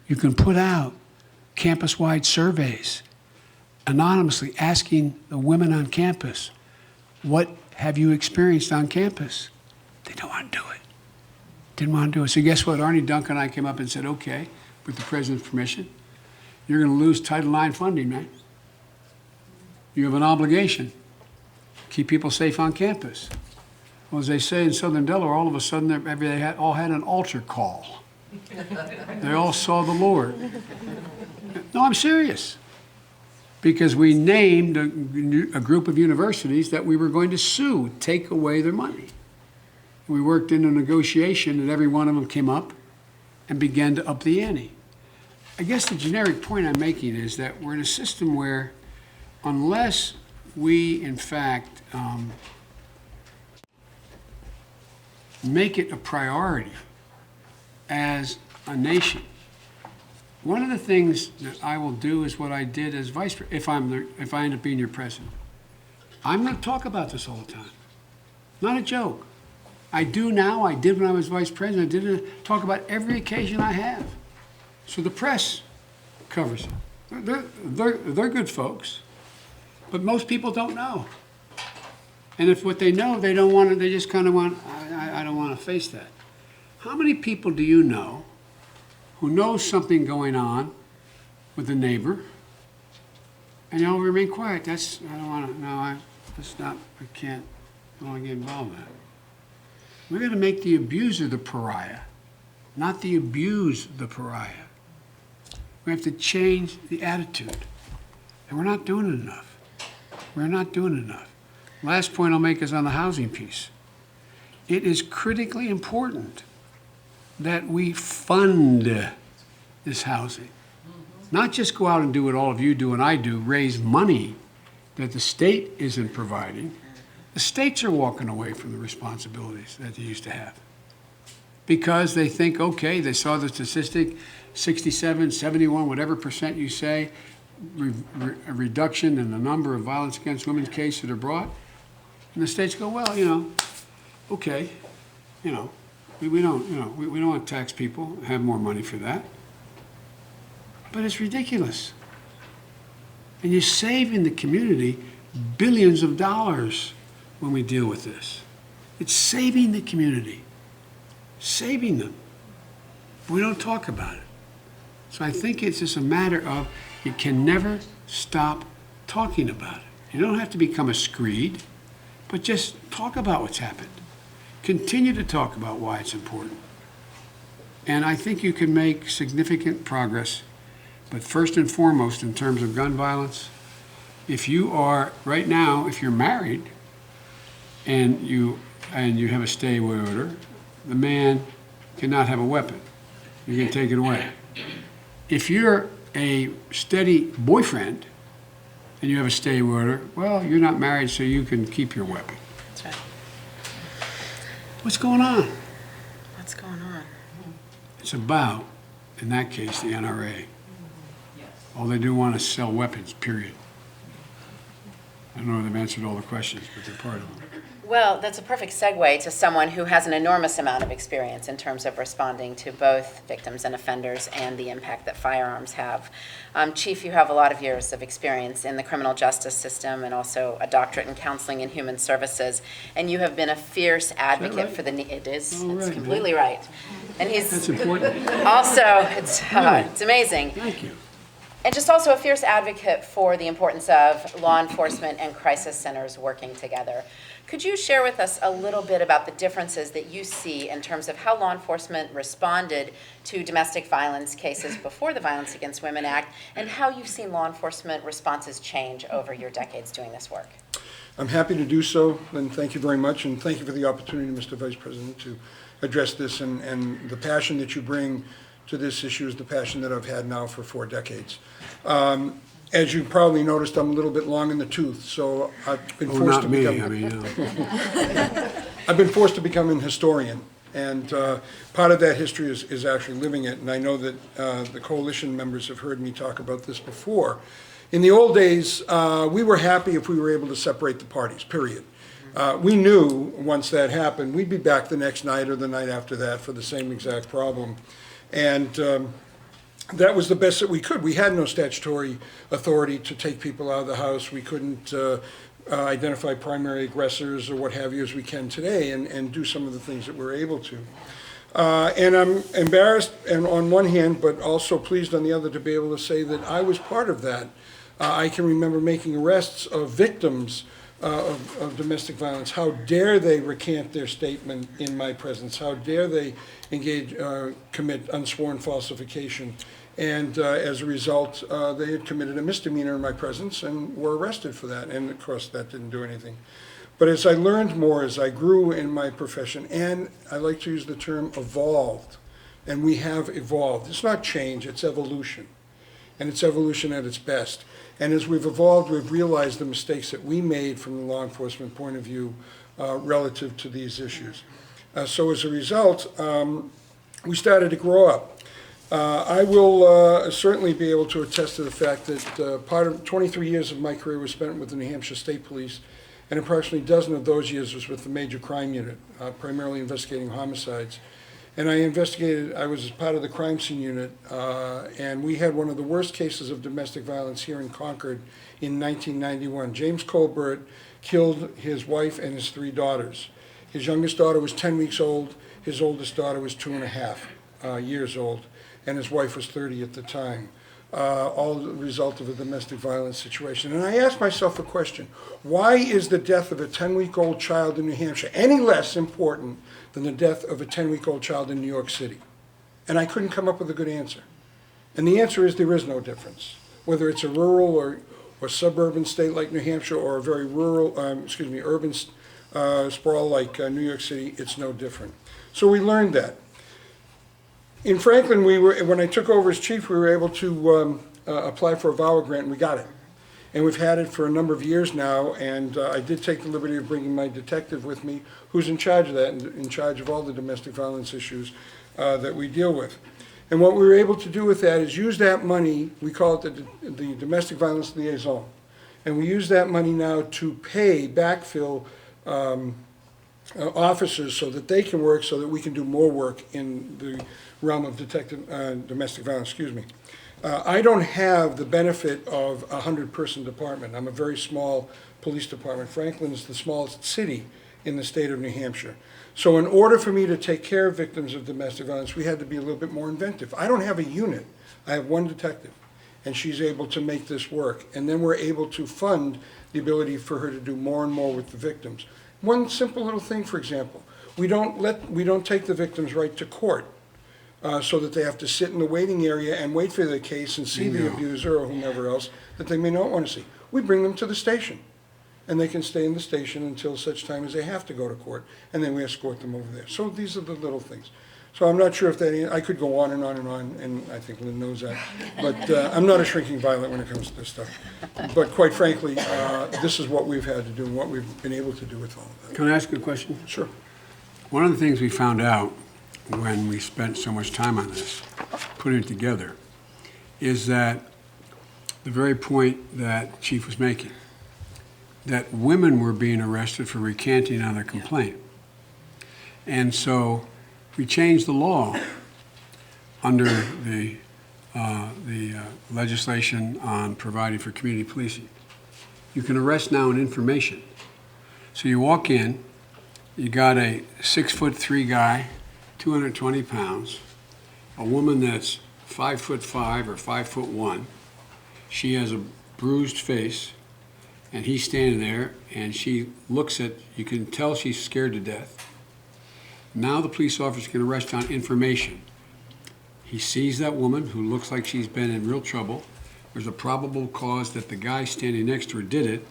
You can put out campus-wide surveys anonymously asking the women on campus, what have you experienced on campus? They don't want to do it. Didn't want to do it. So guess what? Arnie Duncan and I came up and said, okay, with the president's permission, you're going to lose Title IX funding, man. You have an obligation. Keep people safe on campus. Well, as they say in Southern Delaware, all of a sudden they all had an altar call. They all saw the Lord. No, I'm serious. Because we named a group of universities that we were going to sue, take away their money. We worked in a negotiation and every one of them came up and began to up the ante. I guess the generic point I'm making is that we're in a system where unless we, in fact, make it a priority as a nation, one of the things that I will do is what I did as vice president, if I end up being your president. I'm going to talk about this all the time. Not a joke. I do now. I did when I was vice president. I did talk about every occasion I have. So the press covers it. They're good folks, but most people don't know. And if what they know, they don't want to, they just kind of want, I don't want to face that. How many people do you know who knows something going on with a neighbor and they'll remain quiet? I don't want to, I can't, I don't want to get involved in that. We're going to make the abuser the pariah, not the abused the pariah. We have to change the attitude. And we're not doing it enough. We're not doing it enough. Last point I'll make is on the housing piece. It is critically important that we fund this housing. Not just go out and do what all of you do and I do, raise money that the state isn't providing. The states are walking away from the responsibilities that they used to have because they think, okay, they saw the statistic, 67, 71, whatever percent you say, a reduction in the number of violence against women cases that are brought. And the states go, well, okay, we don't want to tax people, have more money for that. But it's ridiculous. And you're saving the community billions of dollars when we deal with this. It's saving the community, saving them. We don't talk about it. So I think it's just a matter of you can never stop talking about it. You don't have to become a screed, but just talk about what's happened. Continue to talk about why it's important. And I think you can make significant progress, but first and foremost in terms of gun violence, if you are, right now, if you're married and you have a stay away order, the man cannot have a weapon. You can take it away. If you're a steady boyfriend and you have a stay away order, well, you're not married, so you can keep your weapon. That's right. What's going on? What's going on? It's about, in that case, the NRA. All they do want is sell weapons, period. I don't know if they've answered all the questions, but they're part of them. Well, that's a perfect segue to someone who has an enormous amount of experience in terms of responding to both victims and offenders and the impact that firearms have. Chief, you have a lot of years of experience in the criminal justice system and also a doctorate in counseling and human services, and you have been a fierce advocate right? for the It is. All It's right, completely man. right. And That's he's important. also, Really? it's amazing. Thank you. And just also a fierce advocate for the importance of law enforcement and crisis centers working together. Could you share with us a little bit about the differences that you see in terms of how law enforcement responded to domestic violence cases before the Violence Against Women Act, and how you've seen law enforcement responses change over your decades doing this work? I'm happy to do so, and thank you very much, and thank you for the opportunity, Mr. Vice President, to address this, and the passion that you bring to this issue is the passion that I've had now for 4 decades. As you probably noticed, I'm a little bit long in the tooth, so I've been forced to become... I've been forced to become an historian, and part of that history is actually living it, and I know that the coalition members have heard me talk about this before. In the old days, we were happy if we were able to separate the parties, period. We knew once that happened, we'd be back the next night or the night after that for the same exact problem. And that was the best that we could. We had no statutory authority to take people out of the house. We couldn't identify primary aggressors or what have you as we can today and do some of the things that we're able to. And I'm embarrassed and on one hand, but also pleased on the other to be able to say that I was part of that. I can remember making arrests of victims of domestic violence. How dare they recant their statement in my presence? How dare they commit unsworn falsification? And as a result, they had committed a misdemeanor in my presence and were arrested for that. And of course, that didn't do anything. But as I learned more, as I grew in my profession, and I like to use the term evolved, and we have evolved. It's not change, it's evolution. And it's evolution at its best. And as we've evolved, we've realized the mistakes that we made from the law enforcement point of view relative to these issues. So as a result, we started to grow up. I will certainly be able to attest to the fact that part of 23 years of my career was spent with the New Hampshire State Police, and approximately a dozen of those years was with the Major Crime Unit, primarily investigating homicides. And I was part of the crime scene unit, and we had one of the worst cases of domestic violence here in Concord in 1991. James Colbert killed his wife and his 3 daughters. His youngest daughter was 10 weeks old, his oldest daughter was 2.5 years old, and his wife was 30 at the time. All the result of a domestic violence situation. And I asked myself a question: why is the death of a 10-week-old child in New Hampshire any less important than the death of a 10-week-old child in New York City? And I couldn't come up with a good answer. And the answer is there is no difference. Whether it's a rural or suburban state like New Hampshire or a very rural, urban sprawl like New York City, it's no different. So we learned that. In Franklin, when I took over as chief, we were able to apply for a VAWA grant, and we got it. And we've had it for a number of years now, and I did take the liberty of bringing my detective with me, who's in charge of that, and in charge of all the domestic violence issues that we deal with. And what we were able to do with that is use that money, we call it the Domestic Violence Liaison, and we use that money now to backfill officers so that they can work, so that we can do more work in the realm of domestic violence, I don't have the benefit of a 100-person department. I'm a very small police department. Franklin is the smallest city in the state of New Hampshire. So in order for me to take care of victims of domestic violence, we had to be a little bit more inventive. I don't have a unit. I have one detective, and she's able to make this work. And then we're able to fund the ability for her to do more and more with the victims. One simple little thing, for example, we don't take the victims right to court. So that they have to sit in the waiting area and wait for their case and see the abuser or whomever else that they may not want to see. We bring them to the station, and they can stay in the station until such time as they have to go to court, and then we escort them over there. So these are the little things. So I'm not sure if I could go on and on and on, and I think Lyn knows that, but I'm not a shrinking violet when it comes to this stuff. But quite frankly, this is what we've had to do and what we've been able to do with all of that. Can I ask you a question? Sure. One of the things we found out when we spent so much time on this, putting it together, is that the very point that Chief was making, that women were being arrested for recanting on their complaint. And so we changed the law under the legislation on providing for community policing. You can arrest now on information. So you walk in, you got a 6'3" guy, 220 pounds, a woman that's 5'5" or 5'1". She has a bruised face, and he's standing there, and she looks at, you can tell she's scared to death. Now the police officer can arrest on information. He sees that woman who looks like she's been in real trouble. There's a probable cause that the guy standing next to her did it.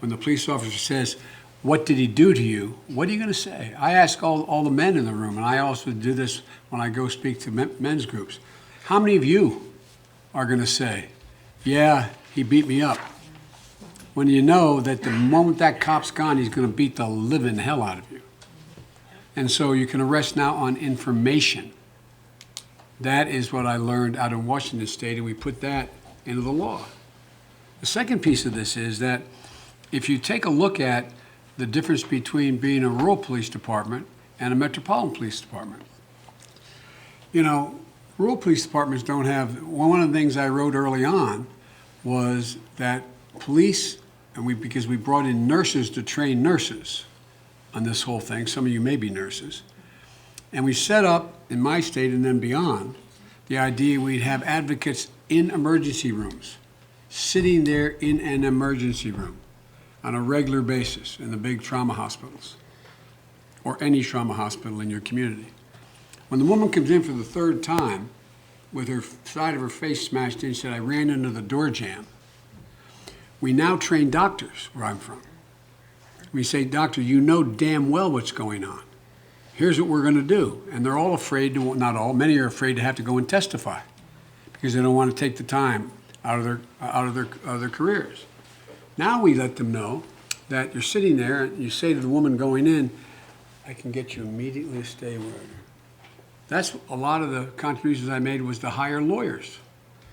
When the police officer says, "What did he do to you?" What are you going to say? I ask all the men in the room, and I also do this when I go speak to men's groups. How many of you are going to say, "Yeah, he beat me up," when you know that the moment that cop's gone, he's going to beat the living hell out of you? And so you can arrest now on information. That is what I learned out in Washington State, and we put that into the law. The second piece of this is that if you take a look at the difference between being a rural police department and a metropolitan police department, you know, rural police departments don't have, one of the things I wrote early on was that police, and because we brought in nurses to train nurses on this whole thing, some of you may be nurses, and we set up, in my state and then beyond, the idea we'd have advocates in emergency rooms, sitting there in an emergency room on a regular basis in the big trauma hospitals or any trauma hospital in your community. When the woman comes in for the third time with her side of her face smashed in, she said, "I ran into the door jamb." We now train doctors where I'm from. We say, "Doctor, you know damn well what's going on. Here's what we're going to do." And they're all afraid to, not all, many are afraid to have to go and testify because they don't want to take the time out of their careers. Now we let them know that you're sitting there and you say to the woman going in, "I can get you immediately a stay order." That's a lot of the contributions I made, was to hire lawyers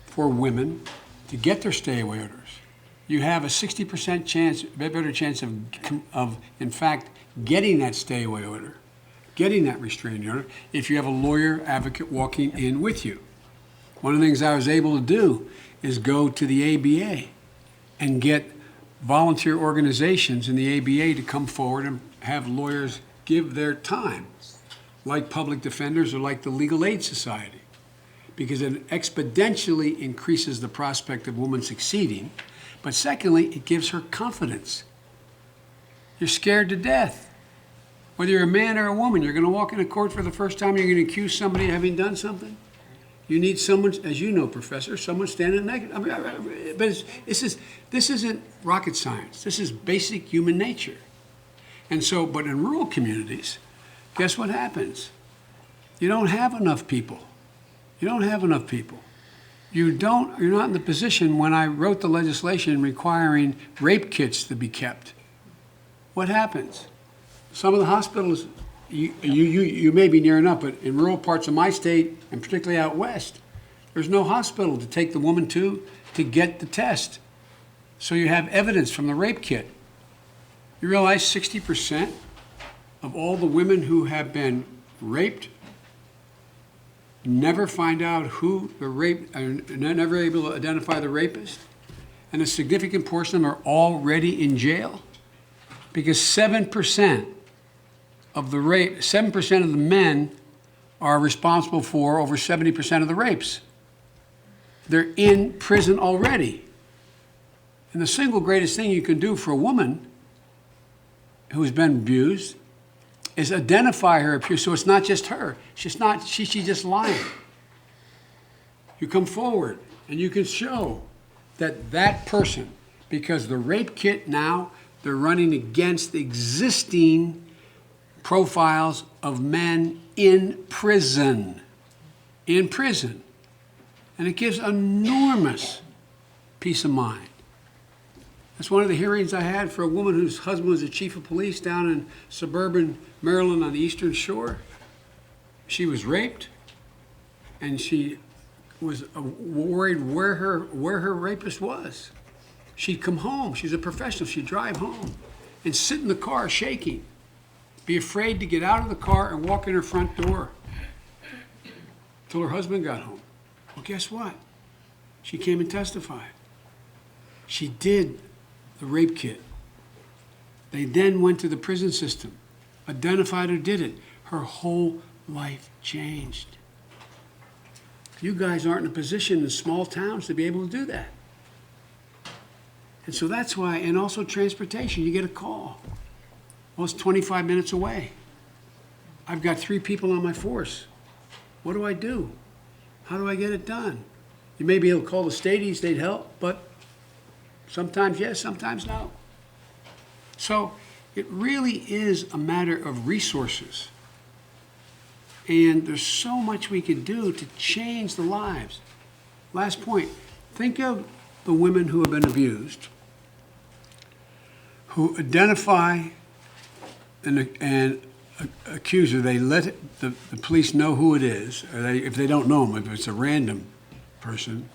for women to get their stay away orders. You have a 60% chance, better chance of in fact getting that stay away order, getting that restraining order, if you have a lawyer advocate walking in with you. One of the things I was able to do is go to the ABA and get volunteer organizations in the ABA to come forward and have lawyers give their time, like public defenders or like the Legal Aid Society, because it exponentially increases the prospect of a woman succeeding. But secondly, it gives her confidence. You're scared to death. Whether you're a man or a woman, you're going to walk into court for the first time, you're going to accuse somebody of having done something. You need someone, as you know, Professor, someone standing naked. But this isn't rocket science. This is basic human nature. And so, but in rural communities, guess what happens? You don't have enough people. You don't have enough people. You're not in the position when I wrote the legislation requiring rape kits to be kept. What happens? Some of the hospitals, you may be near enough, but in rural parts of my state, and particularly out west, there's no hospital to take the woman to get the test. So you have evidence from the rape kit. You realize 60% of all the women who have been raped never find out who the rape, are never able to identify the rapist, and a significant portion of them are already in jail because 7% of the rape, 7% of the men are responsible for over 70% of the rapes. They're in prison already. And the single greatest thing you can do for a woman who's been abused is identify her abuse, so it's not just her. She's just lying. You come forward and you can show that person, because the rape kit now, they're running against the existing profiles of men in prison. In prison. And it gives enormous peace of mind. That's one of the hearings I had for a woman whose husband was the chief of police down in suburban Maryland on the Eastern Shore. She was raped, and she was worried where her rapist was. She'd come home. She's a professional. She'd drive home and sit in the car shaking, be afraid to get out of the car and walk in her front door till her husband got home. Well, guess what? She came and testified. She did the rape kit. They then went to the prison system, identified who did it. Her whole life changed. You guys aren't in a position in small towns to be able to do that. And so that's why, and also transportation, you get a call. Well, it's 25 minutes away. I've got 3 people on my force. What do I do? How do I get it done? You may be able to call the state, they'd help, but sometimes yes, sometimes no. So it really is a matter of resources. And there's so much we could do to change the lives. Last point, think of the women who have been abused, who identify and accuse her. They let the police know who it is, or if they don't know them, if it's a random person,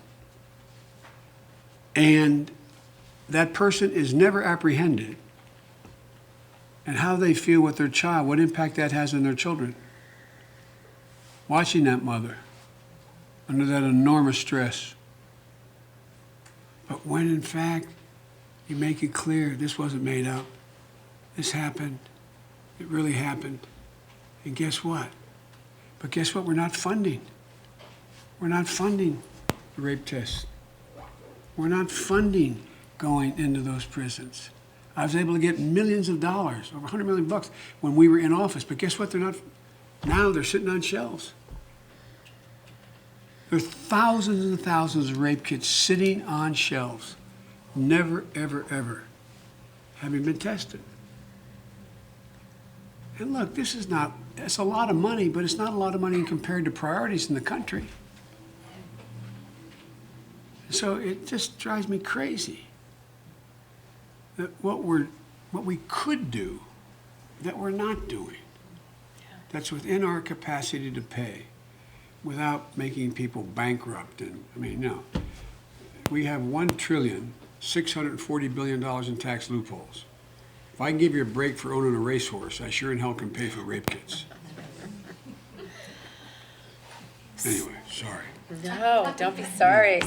and that person is never apprehended, and how they feel with their child, what impact that has on their children. Watching that mother under that enormous stress. But when in fact you make it clear this wasn't made up, this happened, it really happened, and guess what? But guess what? We're not funding. We're not funding the rape tests. We're not funding going into those prisons. I was able to get millions of dollars, over $100 million bucks, when we were in office. But guess what? They're not. Now they're sitting on shelves. There are thousands and thousands of rape kits sitting on shelves, never, ever, ever having been tested. And look, this is not, it's a lot of money, but it's not a lot of money compared to priorities in the country. So it just drives me crazy that what we could do, that we're not doing. That's within our capacity to pay without making people bankrupt. And I mean, no. We have $1,640 billion in tax loopholes. If I can give you a break for owning a racehorse, I sure in hell can pay for rape kits. Anyway, sorry. No, don't be sorry.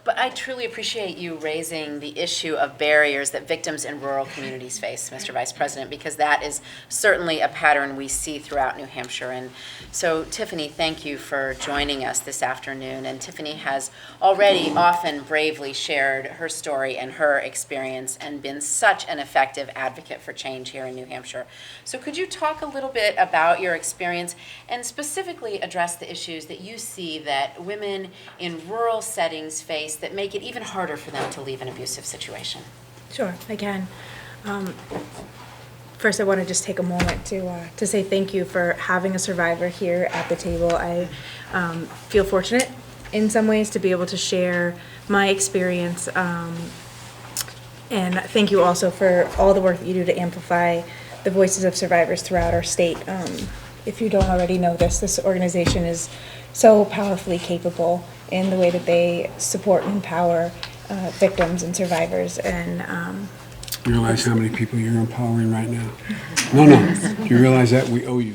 But I truly appreciate you raising the issue of barriers that victims in rural communities face, Mr. Vice President, because that is certainly a pattern we see throughout New Hampshire. And so, Tiffany, thank you for joining us this afternoon. And Tiffany has already often bravely shared her story and her experience and been such an effective advocate for change here in New Hampshire. So could you talk a little bit about your experience and specifically address the issues that you see that women in rural settings face that make it even harder for them to leave an abusive situation? Sure, I can. First, I want to just take a moment to say thank you for having a survivor here at the table. I feel fortunate in some ways to be able to share my experience. And thank you also for all the work that you do to amplify the voices of survivors throughout our state. If you don't already know this, this organization is so powerfully capable in the way that they support and empower victims and survivors. And You realize how many people you're empowering right now? No. Do you realize that? We owe you.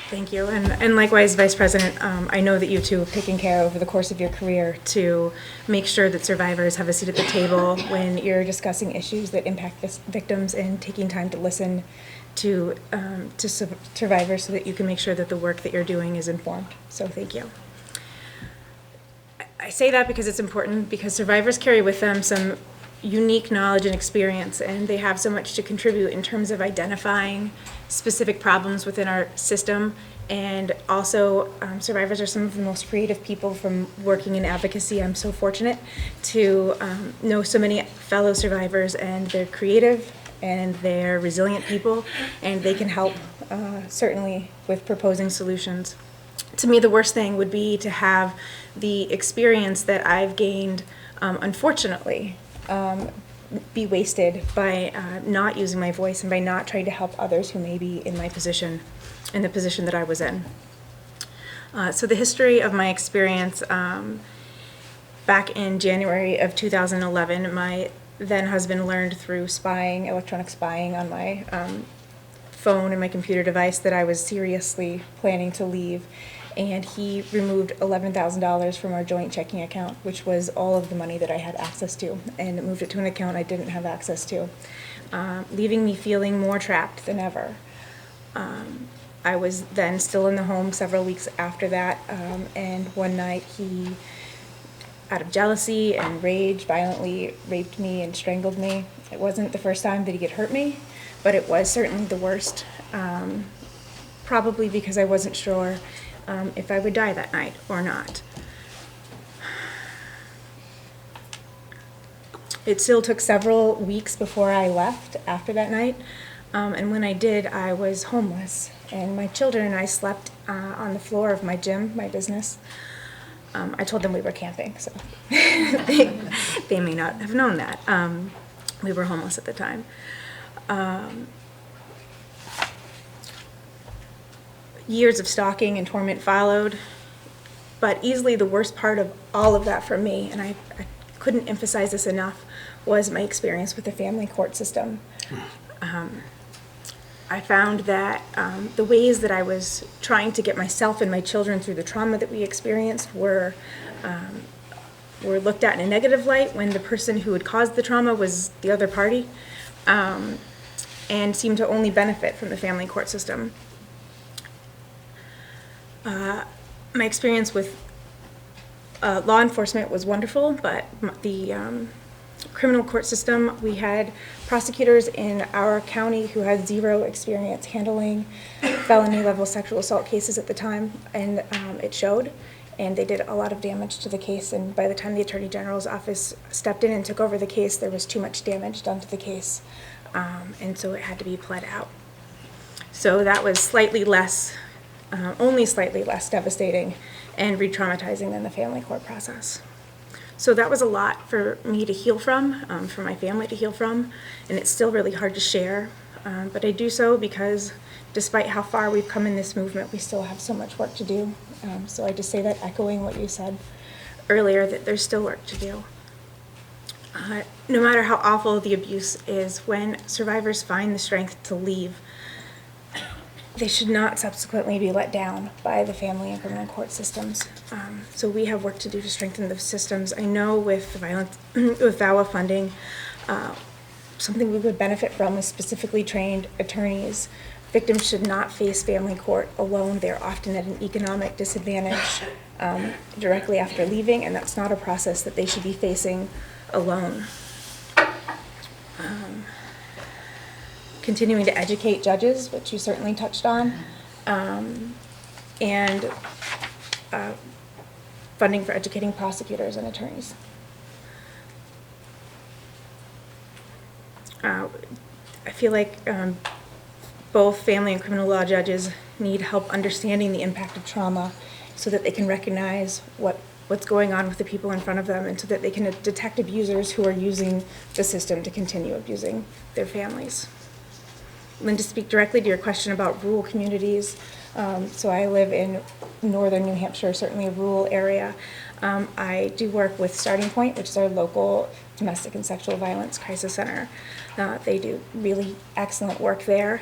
Thank you. And likewise, Vice President, I know that you too have taken care over the course of your career to make sure that survivors have a seat at the table when you're discussing issues that impact victims and taking time to listen to survivors so that you can make sure that the work that you're doing is informed. So thank you. I say that because it's important, because survivors carry with them some unique knowledge and experience, and they have so much to contribute in terms of identifying specific problems within our system. And also, survivors are some of the most creative people from working in advocacy. I'm so fortunate to know so many fellow survivors, and they're creative and they're resilient people, and they can help certainly with proposing solutions. To me, the worst thing would be to have the experience that I've gained, unfortunately, be wasted by not using my voice and by not trying to help others who may be in my position, in the position that I was in. So the history of my experience, back in January of 2011, my then husband learned through spying, electronic spying on my phone and my computer device that I was seriously planning to leave. And he removed $11,000 from our joint checking account, which was all of the money that I had access to, and moved it to an account I didn't have access to, leaving me feeling more trapped than ever. I was then still in the home several weeks after that, and one night he, out of jealousy and rage, violently raped me and strangled me. It wasn't the first time that he had hurt me, but it was certainly the worst, probably because I wasn't sure if I would die that night or not. It still took several weeks before I left after that night, and when I did, I was homeless, and my children and I slept on the floor of my gym, my business. I told them we were camping, so they may not have known that. We were homeless at the time. Years of stalking and torment followed, but easily the worst part of all of that for me, and I couldn't emphasize this enough, was my experience with the family court system. I found that the ways that I was trying to get myself and my children through the trauma that we experienced were looked at in a negative light when the person who had caused the trauma was the other party, and seemed to only benefit from the family court system. My experience with law enforcement was wonderful, but the criminal court system, we had prosecutors in our county who had zero experience handling felony level sexual assault cases at the time, and it showed, and they did a lot of damage to the case, and by the time the Attorney General's office stepped in and took over the case, there was too much damage done to the case, and so it had to be pled out. So that was slightly less, only slightly less devastating and re-traumatizing than the family court process. So that was a lot for me to heal from, for my family to heal from, and it's still really hard to share. But I do so because despite how far we've come in this movement, we still have so much work to do. So I just say that echoing what you said earlier, that there's still work to do. No matter how awful the abuse is, when survivors find the strength to leave, they should not subsequently be let down by the family and criminal court systems. So we have work to do to strengthen the systems. I know with violence, with VAWA funding, something we would benefit from is specifically trained attorneys. Victims should not face family court alone. They're often at an economic disadvantage directly after leaving, and that's not a process that they should be facing alone. Continuing to educate judges, which you certainly touched on, and funding for educating prosecutors and attorneys. I feel like both family and criminal law judges need help understanding the impact of trauma so that they can recognize what's going on with the people in front of them, and so that they can detect abusers who are using the system to continue abusing their families. Lyn, to speak directly to your question about rural communities, so I live in northern New Hampshire, certainly a rural area. I do work with Starting Point, which is our local domestic and sexual violence crisis center. They do really excellent work there.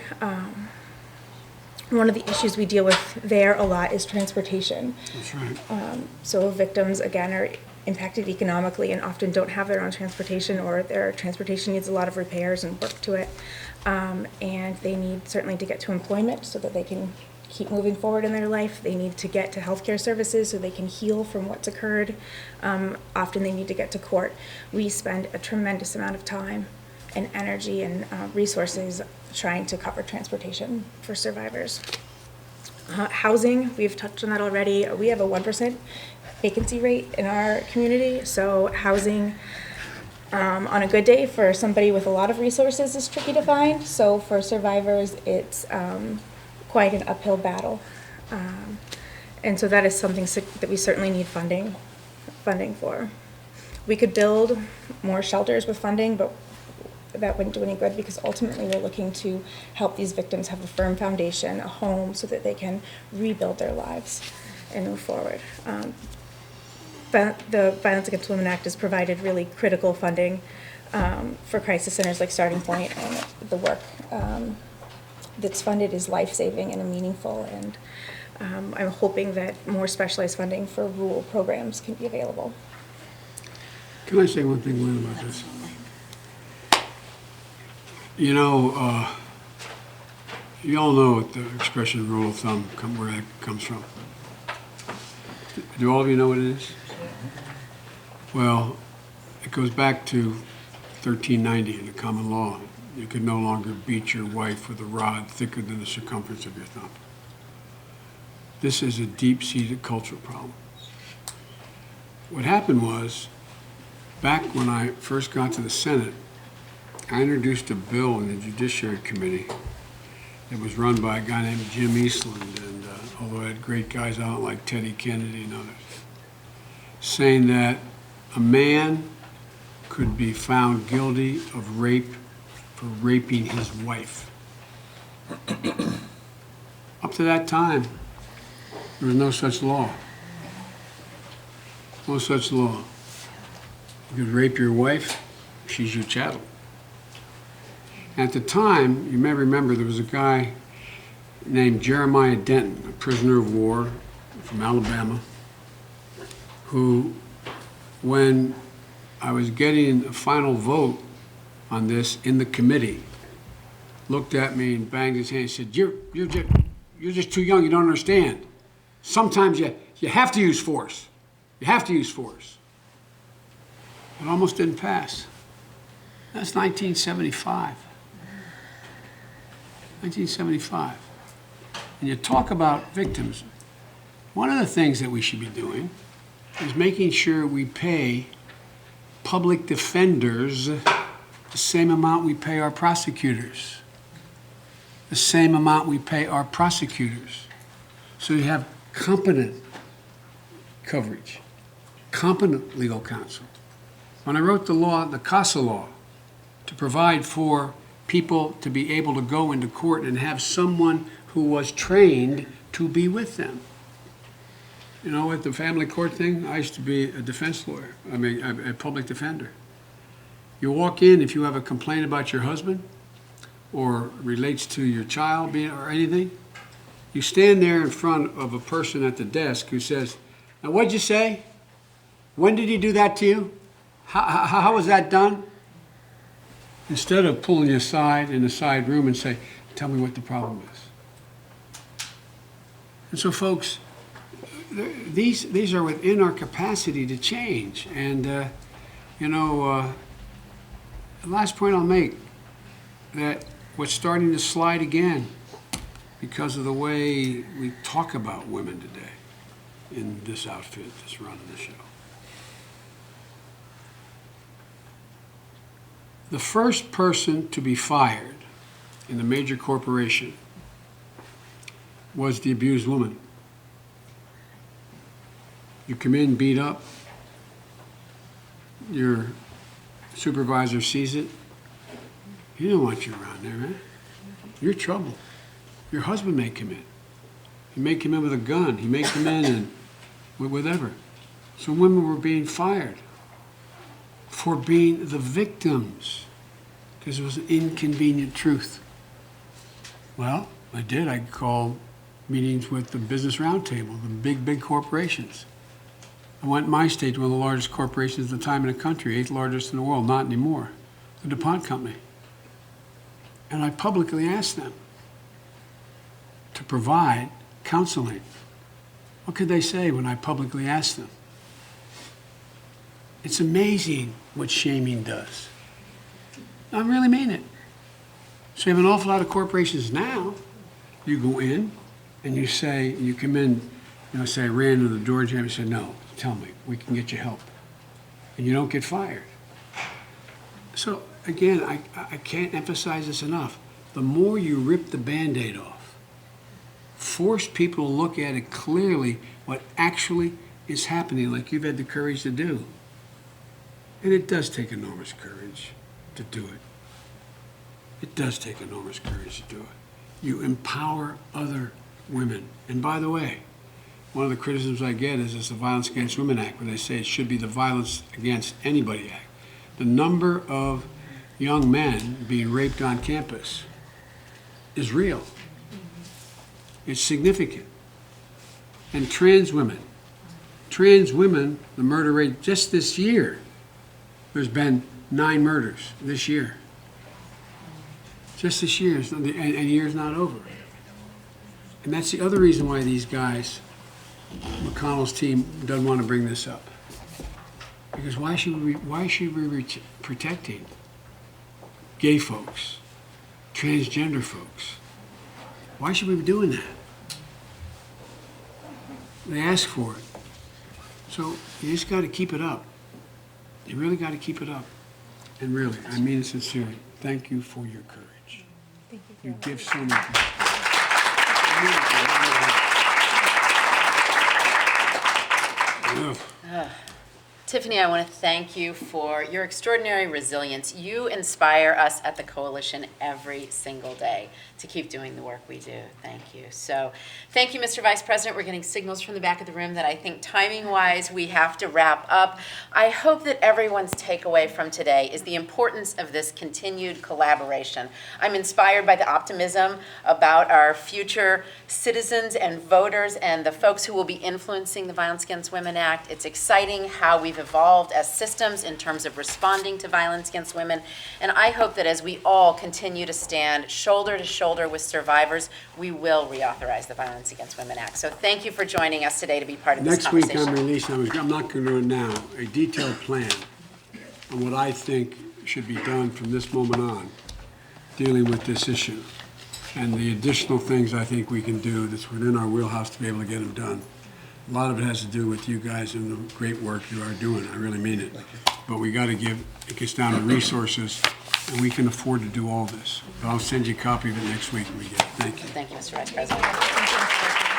One of the issues we deal with there a lot is transportation. That's right. So victims, again, are impacted economically and often don't have their own transportation, or their transportation needs a lot of repairs and work to it. And they need certainly to get to employment so that they can keep moving forward in their life. They need to get to healthcare services so they can heal from what's occurred. Often they need to get to court. We spend a tremendous amount of time and energy and resources trying to cover transportation for survivors. Housing, we've touched on that already. We have a 1% vacancy rate in our community, so housing on a good day for somebody with a lot of resources is tricky to find. So for survivors, it's quite an uphill battle. And so that is something that we certainly need funding for. We could build more shelters with funding, but that wouldn't do any good, because ultimately we're looking to help these victims have a firm foundation, a home, so that they can rebuild their lives and move forward. The Violence Against Women Act has provided really critical funding for crisis centers like Starting Point, and the work that's funded is life-saving and meaningful, and I'm hoping that more specialized funding for rural programs can be available. Can I say one thing, Lyn, about this? You know, You all know what the expression rule of thumb, where that comes from. Do all of you know what it is? Well, it goes back to 1390 in the common law. You could no longer beat your wife with a rod thicker than the circumference of your thumb. This is a deep-seated cultural problem. What happened was, back when I first got to the Senate, I introduced a bill in the Judiciary Committee that was run by a guy named Jim Eastland, and although I had great guys out like Teddy Kennedy and others, saying that a man could be found guilty of rape for raping his wife. Up to that time, there was no such law. No such law. You could rape your wife, she's your chattel. At the time, you may remember, there was a guy named Jeremiah Denton, a prisoner of war from Alabama, who, when I was getting a final vote on this in the committee, looked at me and banged his hand and said, you're just too young, you don't understand. Sometimes you have to use force. You have to use force. It almost didn't pass. That's 1975. 1975. And you talk about victims. One of the things that we should be doing is making sure we pay public defenders the same amount we pay our prosecutors. The same amount we pay our prosecutors. So you have competent coverage, competent legal counsel. When I wrote the law, the CASA law, to provide for people to be able to go into court and have someone who was trained to be with them. You know, at the family court thing, I used to be a defense lawyer, a public defender. You walk in, if you have a complaint about your husband or relates to your child or anything, you stand there in front of a person at the desk who says, now what'd you say? When did he do that to you? How was that done? Instead of pulling you aside in a side room and say, tell me what the problem is. And so folks, these are within our capacity to change. And, the last point I'll make, that what's starting to slide again because of the way we talk about women today in this outfit that's running the show. The first person to be fired in the major corporation was the abused woman. You come in beat up, your supervisor sees it. He don't want you around there, man. You're trouble. Your husband may come in. He may come in with a gun. He may come in and whatever. So women were being fired for being the victims because it was an inconvenient truth. Well, I did. I called meetings with the Business Roundtable, the big corporations. I went in my state to one of the largest corporations at the time in the country, 8th largest in the world, not anymore, the DuPont Company. And I publicly asked them to provide counseling. What could they say when I publicly asked them? It's amazing what shaming does. I really mean it. So you have an awful lot of corporations now. You go in and you say, you come in, say I ran to the door jam and said, no, tell me, we can get you help. And you don't get fired. So again, I can't emphasize this enough. The more you rip the Band-Aid off, force people to look at it clearly, what actually is happening, like you've had the courage to do. And it does take enormous courage to do it. It does take enormous courage to do it. You empower other women. And by the way, one of the criticisms I get is the Violence Against Women Act, where they say it should be the Violence Against Anybody Act. The number of young men being raped on campus is real. It's significant. And trans women, the murder rate just this year, there's been 9 murders this year. Just this year, and the year's not over. And that's the other reason why these guys, McConnell's team, doesn't want to bring this up. Because why should we be protecting gay folks, transgender folks? Why should we be doing that? They ask for it. So you just got to keep it up. You really got to keep it up. And really, I mean it sincerely. Thank you for your courage. Thank you. You give so much. Tiffany, I want to thank you for your extraordinary resilience. You inspire us at the Coalition every single day to keep doing the work we do. Thank you. So, thank you, Mr. Vice President. We're getting signals from the back of the room that I think timing-wise we have to wrap up. I hope that everyone's takeaway from today is the importance of this continued collaboration. I'm inspired by the optimism about our future citizens and voters and the folks who will be influencing the Violence Against Women Act. It's exciting how we've evolved as systems in terms of responding to violence against women. And I hope that as we all continue to stand shoulder to shoulder with survivors, we will reauthorize the Violence Against Women Act. So thank you for joining us today to be part of this Next week, conversation. I'm releasing, I'm not going to do it now, a detailed plan on what I think should be done from this moment on, dealing with this issue, and the additional things I think we can do that's within our wheelhouse to be able to get them done. A lot of it has to do with you guys and the great work you are doing. I really mean it. But we got to it gets down to resources, and we can afford to do all this. But I'll send you a copy of it next week when we get it. Thank you. Thank you, Mr. Vice President.